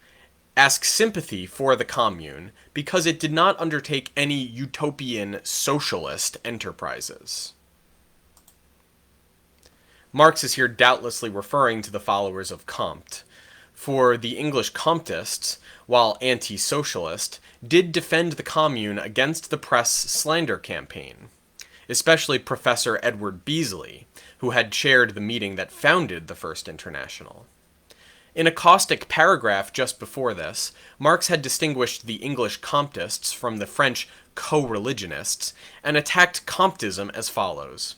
ask sympathy for the commune because it did not undertake any utopian socialist enterprises. Marx is here doubtlessly referring to the followers of Comte, for the English Comtists, while anti-socialist, did defend the commune against the press slander campaign, especially Professor Edward Beazley, who had chaired the meeting that founded the First International. In a caustic paragraph just before this, Marx had distinguished the English Comtists from the French co-religionists and attacked Comtism as follows.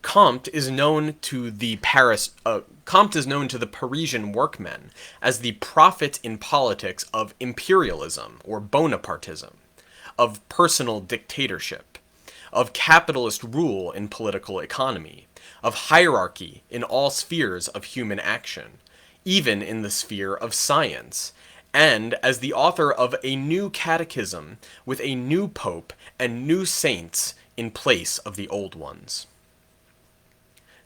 Comte is known to the Parisian workmen as the prophet in politics of imperialism or Bonapartism, of personal dictatorship, of capitalist rule in political economy, of hierarchy in all spheres of human action, even in the sphere of science, and as the author of a new catechism with a new pope and new saints in place of the old ones.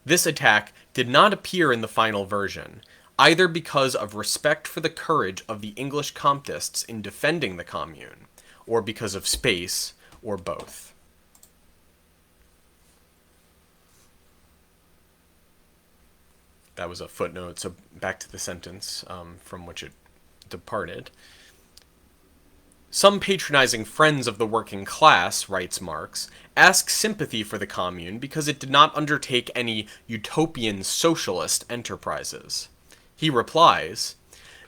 This attack did not appear in the final version, either because of respect for the courage of the English Comtists in defending the commune, or because of space, or both. That was a footnote, so back to the sentence from which it departed. Some patronizing friends of the working class, writes Marx, ask sympathy for the commune because it did not undertake any utopian socialist enterprises. He replies,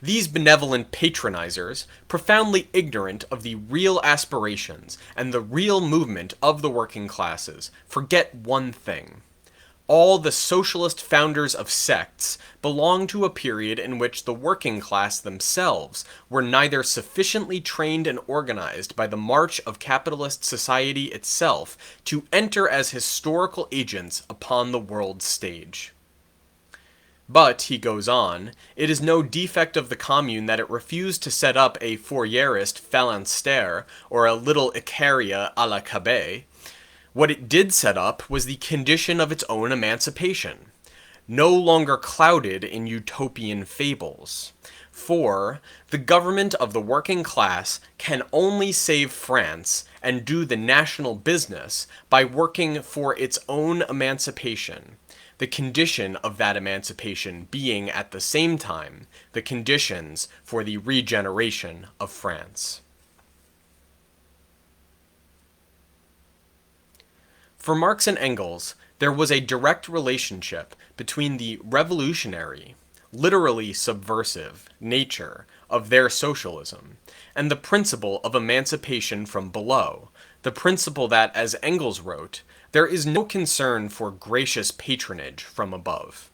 "These benevolent patronizers, profoundly ignorant of the real aspirations and the real movement of the working classes, forget one thing. All the socialist founders of sects belong to a period in which the working class themselves were neither sufficiently trained and organized by the march of capitalist society itself to enter as historical agents upon the world stage." But, he goes on, it is no defect of the commune that it refused to set up a Fourierist phalanstère or a little Icaria à la Cabet. What it did set up was the condition of its own emancipation, no longer clouded in utopian fables. For the government of the working class can only save France and do the national business by working for its own emancipation, the condition of that emancipation being at the same time the conditions for the regeneration of France. For Marx and Engels, there was a direct relationship between the revolutionary, literally subversive, nature of their socialism, and the principle of emancipation from below, the principle that, as Engels wrote, there is no concern for gracious patronage from above.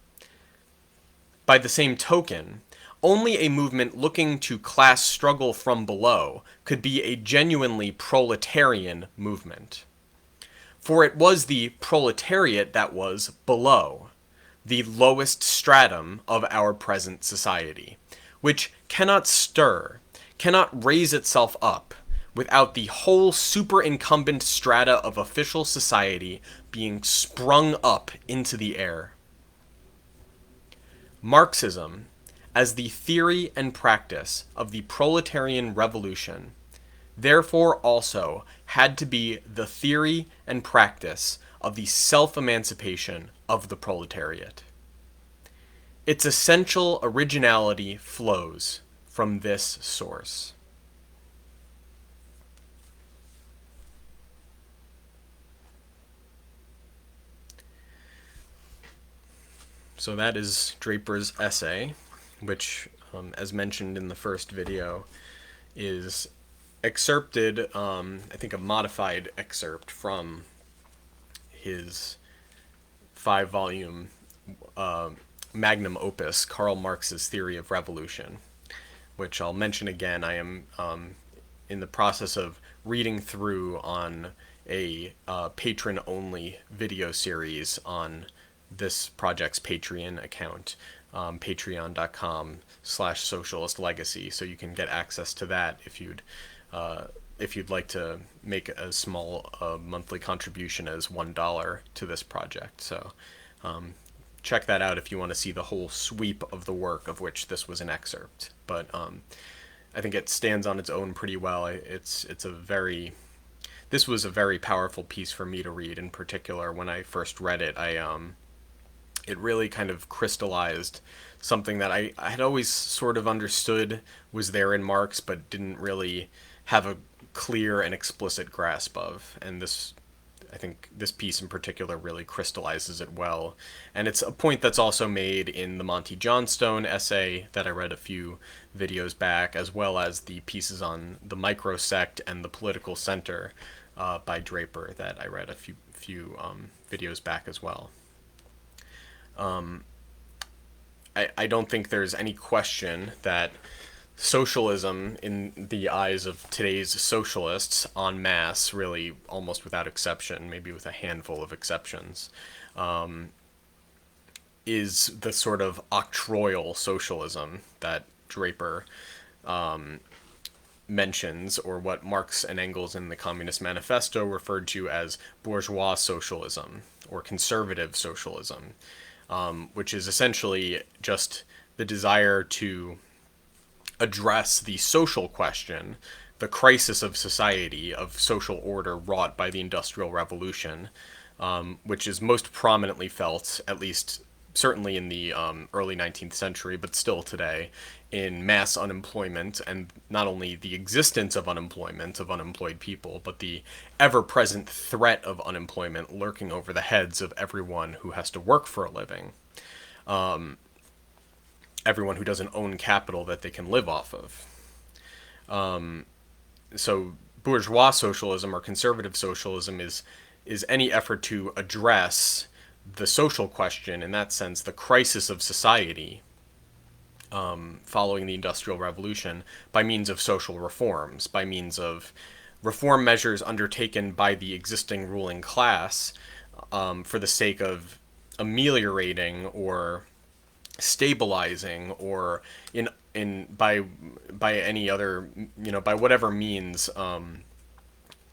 By the same token, only a movement looking to class struggle from below could be a genuinely proletarian movement. For it was the proletariat that was below, the lowest stratum of our present society, which cannot stir, cannot raise itself up, without the whole superincumbent strata of official society being sprung up into the air. Marxism, as the theory and practice of the proletarian revolution, therefore also had to be the theory and practice of the self-emancipation of the proletariat. Its essential originality flows from this source. So that is Draper's essay, which, as mentioned in the first video, is excerpted, I think a modified excerpt from his 5-volume magnum opus, Karl Marx's Theory of Revolution, which I'll mention again. I am in the process of reading through on a patron-only video series on this project's Patreon account, patreon.com/socialistlegacy, so you can get access to that if you'd like to make a small monthly contribution as $1 to this project. So check that out if you want to see the whole sweep of the work of which this was an excerpt. But I think it stands on its own pretty well. This was a very powerful piece for me to read. In particular, when I first read it, it really kind of crystallized something that I had always sort of understood was there in Marx, but didn't really have a clear and explicit grasp of. And I think this piece in particular really crystallizes it well. And it's a point that's also made in the Monty Johnstone essay that I read a few videos back, as well as the pieces on the microsect and the political center by Draper that I read a few videos back as well. I don't think there's any question that socialism, in the eyes of today's socialists en masse, really almost without exception, maybe with a handful of exceptions, is the sort of octroyal socialism that Draper mentions, or what Marx and Engels in the Communist Manifesto referred to as bourgeois socialism or conservative socialism, which is essentially just the desire to address the social question, the crisis of society, of social order wrought by the Industrial Revolution, which is most prominently felt, at least certainly in the early 19th century, but still today, in mass unemployment, and not only the existence of unemployment, of unemployed people, but the ever-present threat of unemployment lurking over the heads of everyone who has to work for a living. Everyone who doesn't own capital that they can live off of. So bourgeois socialism or conservative socialism is any effort to address the social question, in that sense, the crisis of society following the Industrial Revolution, by means of social reforms, by means of reform measures undertaken by the existing ruling class for the sake of ameliorating or stabilizing, or by any other, by whatever means,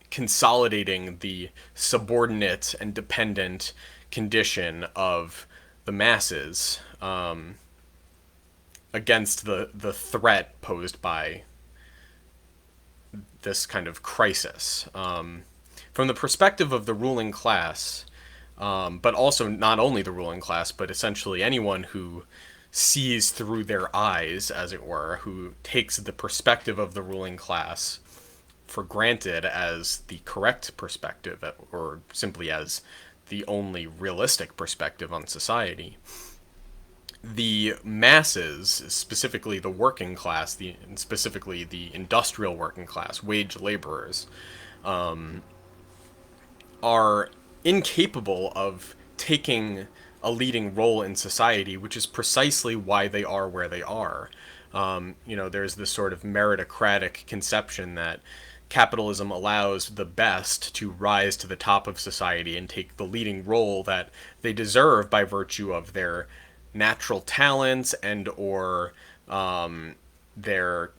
consolidating the subordinate and dependent condition of the masses against the threat posed by this kind of crisis. From the perspective of the ruling class, but also not only the ruling class, but essentially anyone who sees through their eyes, as it were, who takes the perspective of the ruling class for granted as the correct perspective, or simply as the only realistic perspective on society. The masses, specifically the working class, specifically the industrial working class, wage laborers, are incapable of taking a leading role in society, which is precisely why they are where they are. There's this sort of meritocratic conception that capitalism allows the best to rise to the top of society and take the leading role that they deserve by virtue of their natural talents and or their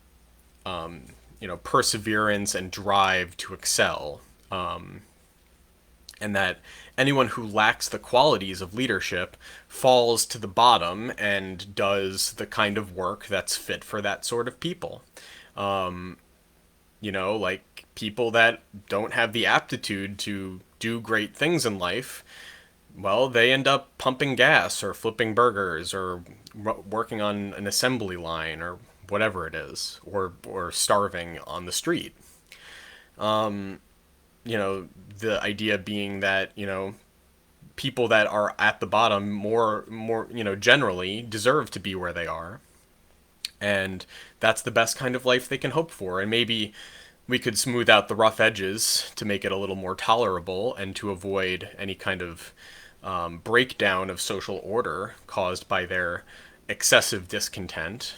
perseverance and drive to excel, and that anyone who lacks the qualities of leadership falls to the bottom and does the kind of work that's fit for that sort of people. Like people that don't have the aptitude to do great things in life, well, they end up pumping gas or flipping burgers or working on an assembly line or whatever it is, or starving on the street. The idea being that, people that are at the bottom more, generally deserve to be where they are. And that's the best kind of life they can hope for. And maybe we could smooth out the rough edges to make it a little more tolerable and to avoid any kind of breakdown of social order caused by their excessive discontent.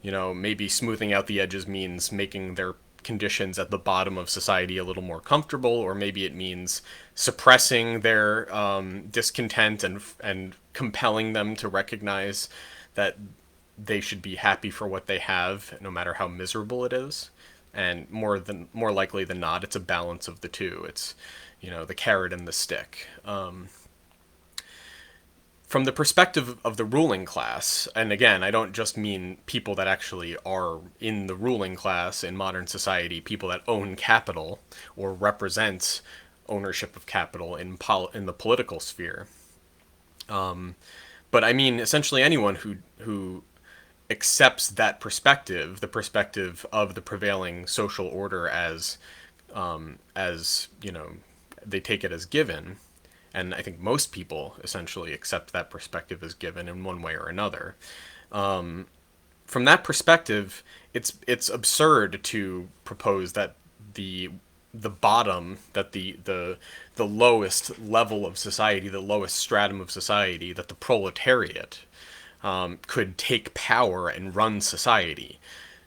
Maybe smoothing out the edges means making their conditions at the bottom of society a little more comfortable, or maybe it means suppressing their discontent and compelling them to recognize that they should be happy for what they have, no matter how miserable it is. And more likely than not, it's a balance of the two. It's the carrot and the stick. From the perspective of the ruling class, and again, I don't just mean people that actually are in the ruling class in modern society, people that own capital or represent ownership of capital in the political sphere. But I mean essentially anyone who accepts that perspective, the perspective of the prevailing social order as they take it as given. And I think most people essentially accept that perspective as given in one way or another. From that perspective, it's absurd to propose that the bottom, that the lowest level of society, the lowest stratum of society, that the proletariat could take power and run society.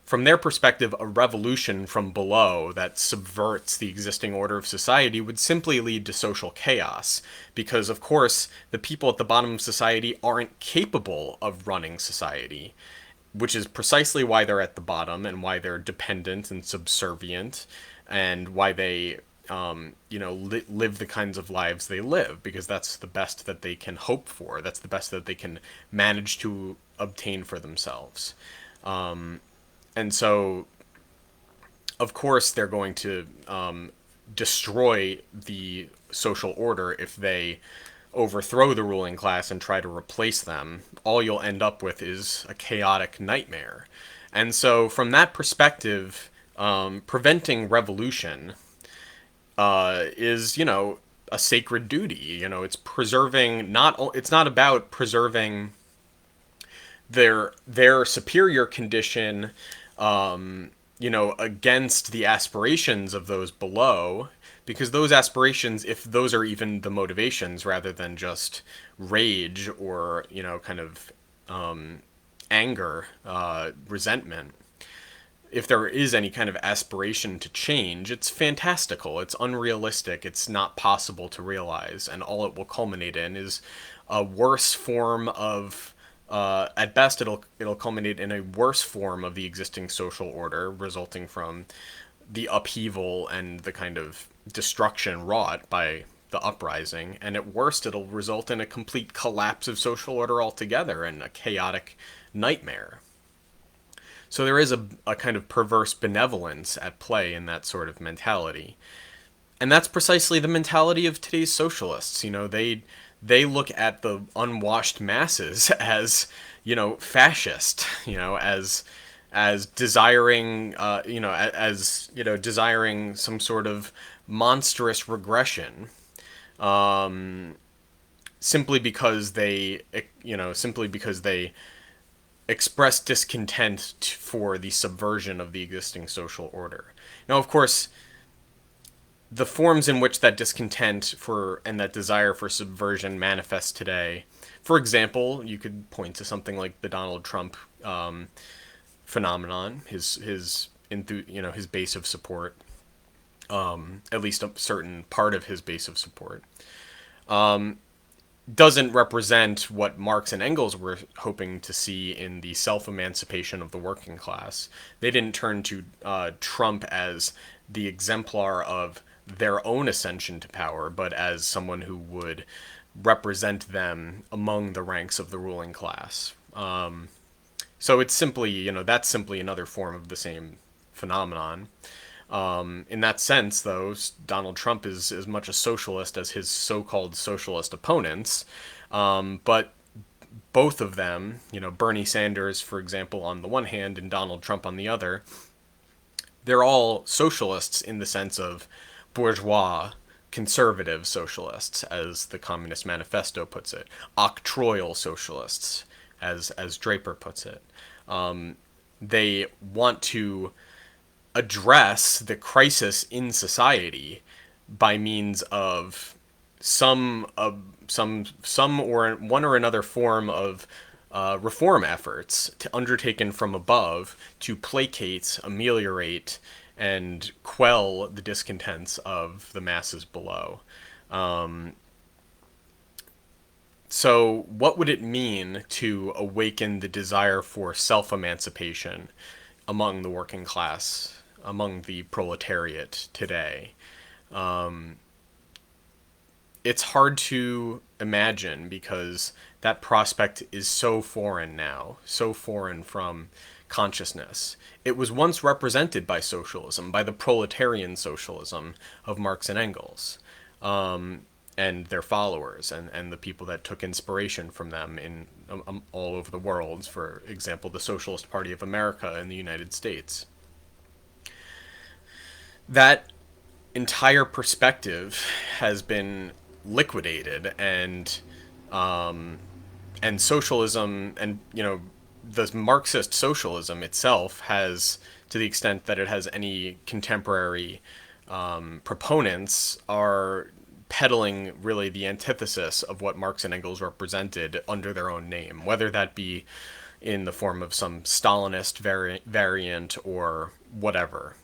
From their perspective, a revolution from below that subverts the existing order of society would simply lead to social chaos, because, of course, the people at the bottom of society aren't capable of running society, which is precisely why they're at the bottom and why they're dependent and subservient, and why they live the kinds of lives they live, because that's the best that they can hope for. That's the best that they can manage to obtain for themselves. And so, of course, they're going to destroy the social order if they overthrow the ruling class and try to replace them. All you'll end up with is a chaotic nightmare. And so, from that perspective, preventing revolution is, a sacred duty. It's preserving it's not about preserving their superior condition, against the aspirations of those below, because those aspirations, if those are even the motivations rather than just rage or, kind of anger, resentment, if there is any kind of aspiration to change, it's fantastical, it's unrealistic, it's not possible to realize, and all it will culminate in is a worse form of at best, it'll culminate in a worse form of the existing social order, resulting from the upheaval and the kind of destruction wrought by the uprising. And at worst, it'll result in a complete collapse of social order altogether and a chaotic nightmare. So there is a kind of perverse benevolence at play in that sort of mentality. And that's precisely the mentality of today's socialists. They look at the unwashed masses as, fascist, as desiring, desiring some sort of monstrous regression, simply because they express discontent for the subversion of the existing social order. Now, of course, the forms in which that discontent and that desire for subversion manifests today. For example, you could point to something like the Donald Trump phenomenon, his base of support, at least a certain part of his base of support. doesn't represent what Marx and Engels were hoping to see in the self-emancipation of the working class. They didn't turn to Trump as the exemplar of their own ascension to power, but as someone who would represent them among the ranks of the ruling class. So it's simply, that's simply another form of the same phenomenon. In that sense, though, Donald Trump is as much a socialist as his so-called socialist opponents. But both of them, Bernie Sanders, for example, on the one hand, and Donald Trump on the other, they're all socialists in the sense of bourgeois, conservative socialists, as the Communist Manifesto puts it, octroyal socialists, as Draper puts it. They want to address the crisis in society by means of some or one or another form of reform efforts undertaken from above to placate, ameliorate, and quell the discontents of the masses below. So what would it mean to awaken the desire for self-emancipation among the working class, among the proletariat today? It's hard to imagine because that prospect is so foreign now, so foreign from consciousness. It was once represented by socialism, by the proletarian socialism of Marx and Engels, and their followers, and the people that took inspiration from them in all over the world. For example, the Socialist Party of America in the United States. That entire perspective has been liquidated, and socialism, and the Marxist socialism itself has, to the extent that it has any contemporary proponents, are peddling really the antithesis of what Marx and Engels represented under their own name, whether that be in the form of some Stalinist variant or whatever.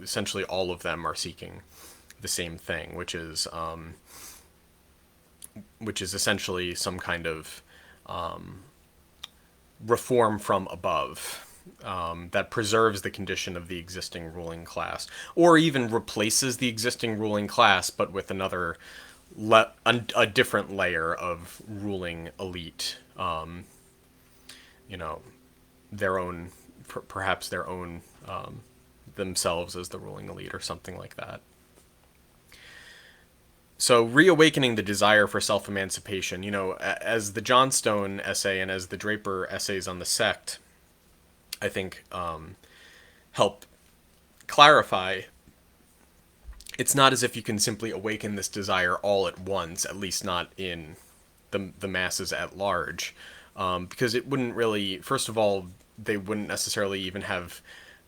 Essentially all of them are seeking the same thing, which is essentially some kind of reform from above that preserves the condition of the existing ruling class, or even replaces the existing ruling class, but with a different layer of ruling elite. Their own, perhaps their own themselves as the ruling elite, or something like that. So reawakening the desire for self-emancipation, as the Johnstone essay and as the Draper essays on the sect, I think, help clarify, it's not as if you can simply awaken this desire all at once, at least not in the masses at large, because it wouldn't really, first of all, they wouldn't necessarily even have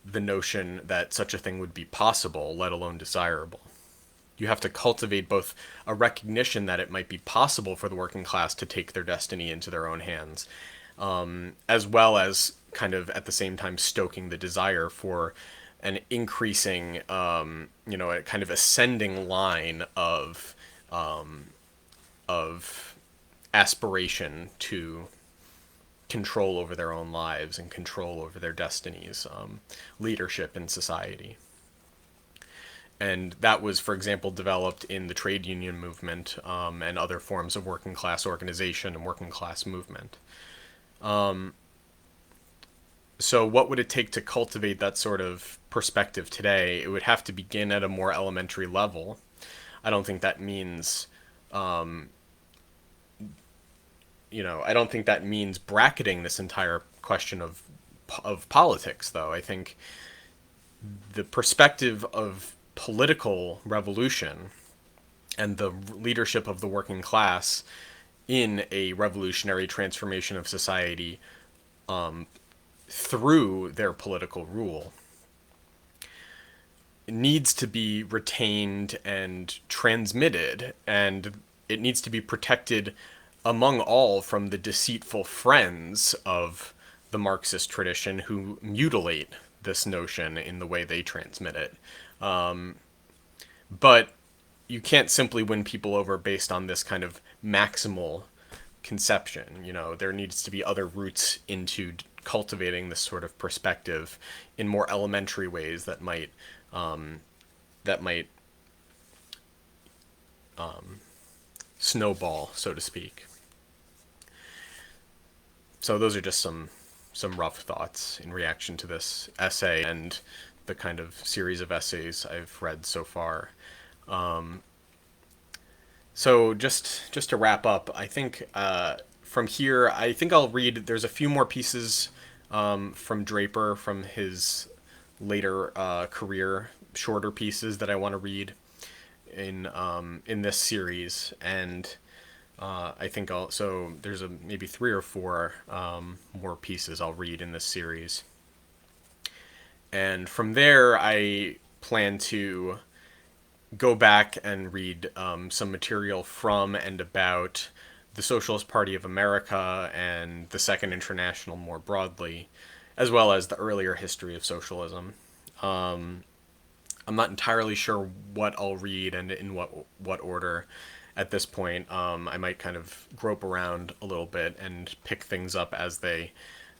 the notion that such a thing would be possible, let alone desirable. You have to cultivate both a recognition that it might be possible for the working class to take their destiny into their own hands, as well as kind of at the same time stoking the desire for an increasing, a kind of ascending line of aspiration to control over their own lives and control over their destinies, leadership in society. And that was, for example, developed in the trade union movement, and other forms of working class organization and working class movement. So what would it take to cultivate that sort of perspective today? It would have to begin at a more elementary level. I don't think that means, I don't think that means bracketing this entire question of politics, though. I think the perspective of political revolution and the leadership of the working class in a revolutionary transformation of society, through their political rule, needs to be retained and transmitted, and it needs to be protected among all from the deceitful friends of the Marxist tradition who mutilate this notion in the way they transmit it. But you can't simply win people over based on this kind of maximal conception. There needs to be other routes into cultivating this sort of perspective in more elementary ways that might that might snowball, so to speak. So those are just some rough thoughts in reaction to this essay and the kind of series of essays I've read so far. So just to wrap up, I think from here, I think I'll read. There's a few more pieces from Draper from his later career, shorter pieces that I want to read in this series, and I think also there's maybe 3 or 4 more pieces I'll read in this series, and from there I plan to go back and read some material from and about the Socialist Party of America and the Second International more broadly, as well as the earlier history of socialism. I'm not entirely sure what I'll read and in what order at this point. I might kind of grope around a little bit and pick things up as they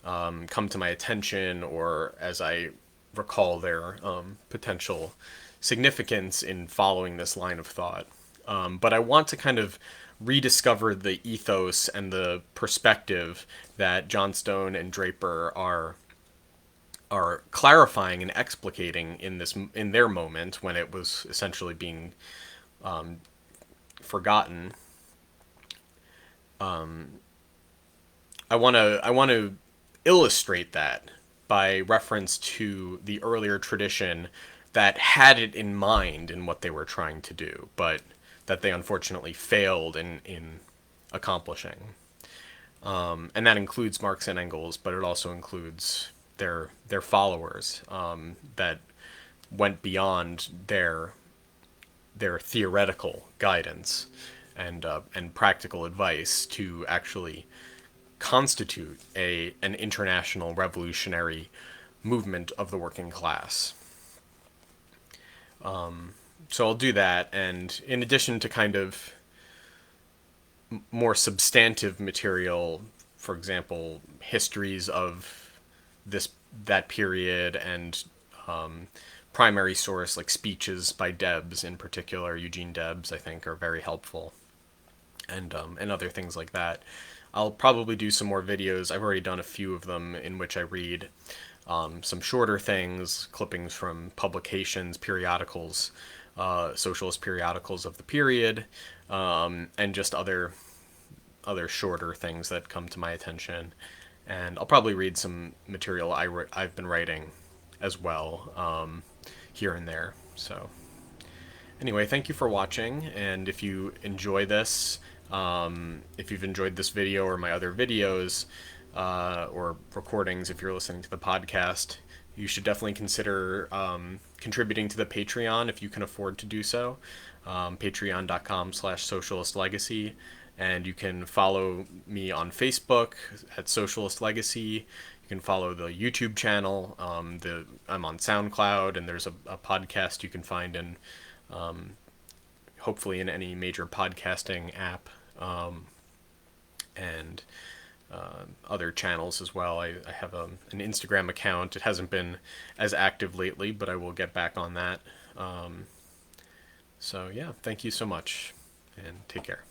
come to my attention or as I recall their potential significance in following this line of thought. But I want to kind of rediscover the ethos and the perspective that Johnstone and Draper are clarifying and explicating in their moment when it was essentially being forgotten. I want to illustrate that by reference to the earlier tradition that had it in mind in what they were trying to do, but that they unfortunately failed in accomplishing. And that includes Marx and Engels, but it also includes their followers that went beyond their theoretical guidance and practical advice to actually constitute an international revolutionary movement of the working class. So I'll do that, and in addition to kind of more substantive material, for example, histories of that period and primary source like speeches by Debs in particular, Eugene Debs, I think, are very helpful, and other things like that. I'll probably do some more videos. I've already done a few of them in which I read some shorter things, clippings from publications, periodicals, socialist periodicals of the period, and just other shorter things that come to my attention. And I'll probably read some material I've been writing as well, here and there. So anyway, thank you for watching, and if you enjoy this, if you've enjoyed this video or my other videos, or recordings, if you're listening to the podcast, you should definitely consider contributing to the Patreon if you can afford to do so. Patreon.com/socialistlegacy, and you can follow me on Facebook at Socialist Legacy. You can follow the YouTube channel. I'm on SoundCloud, and there's a podcast you can find in hopefully in any major podcasting app, and other channels as well. I have an Instagram account. It hasn't been as active lately, but I will get back on that. So yeah, thank you so much, and take care.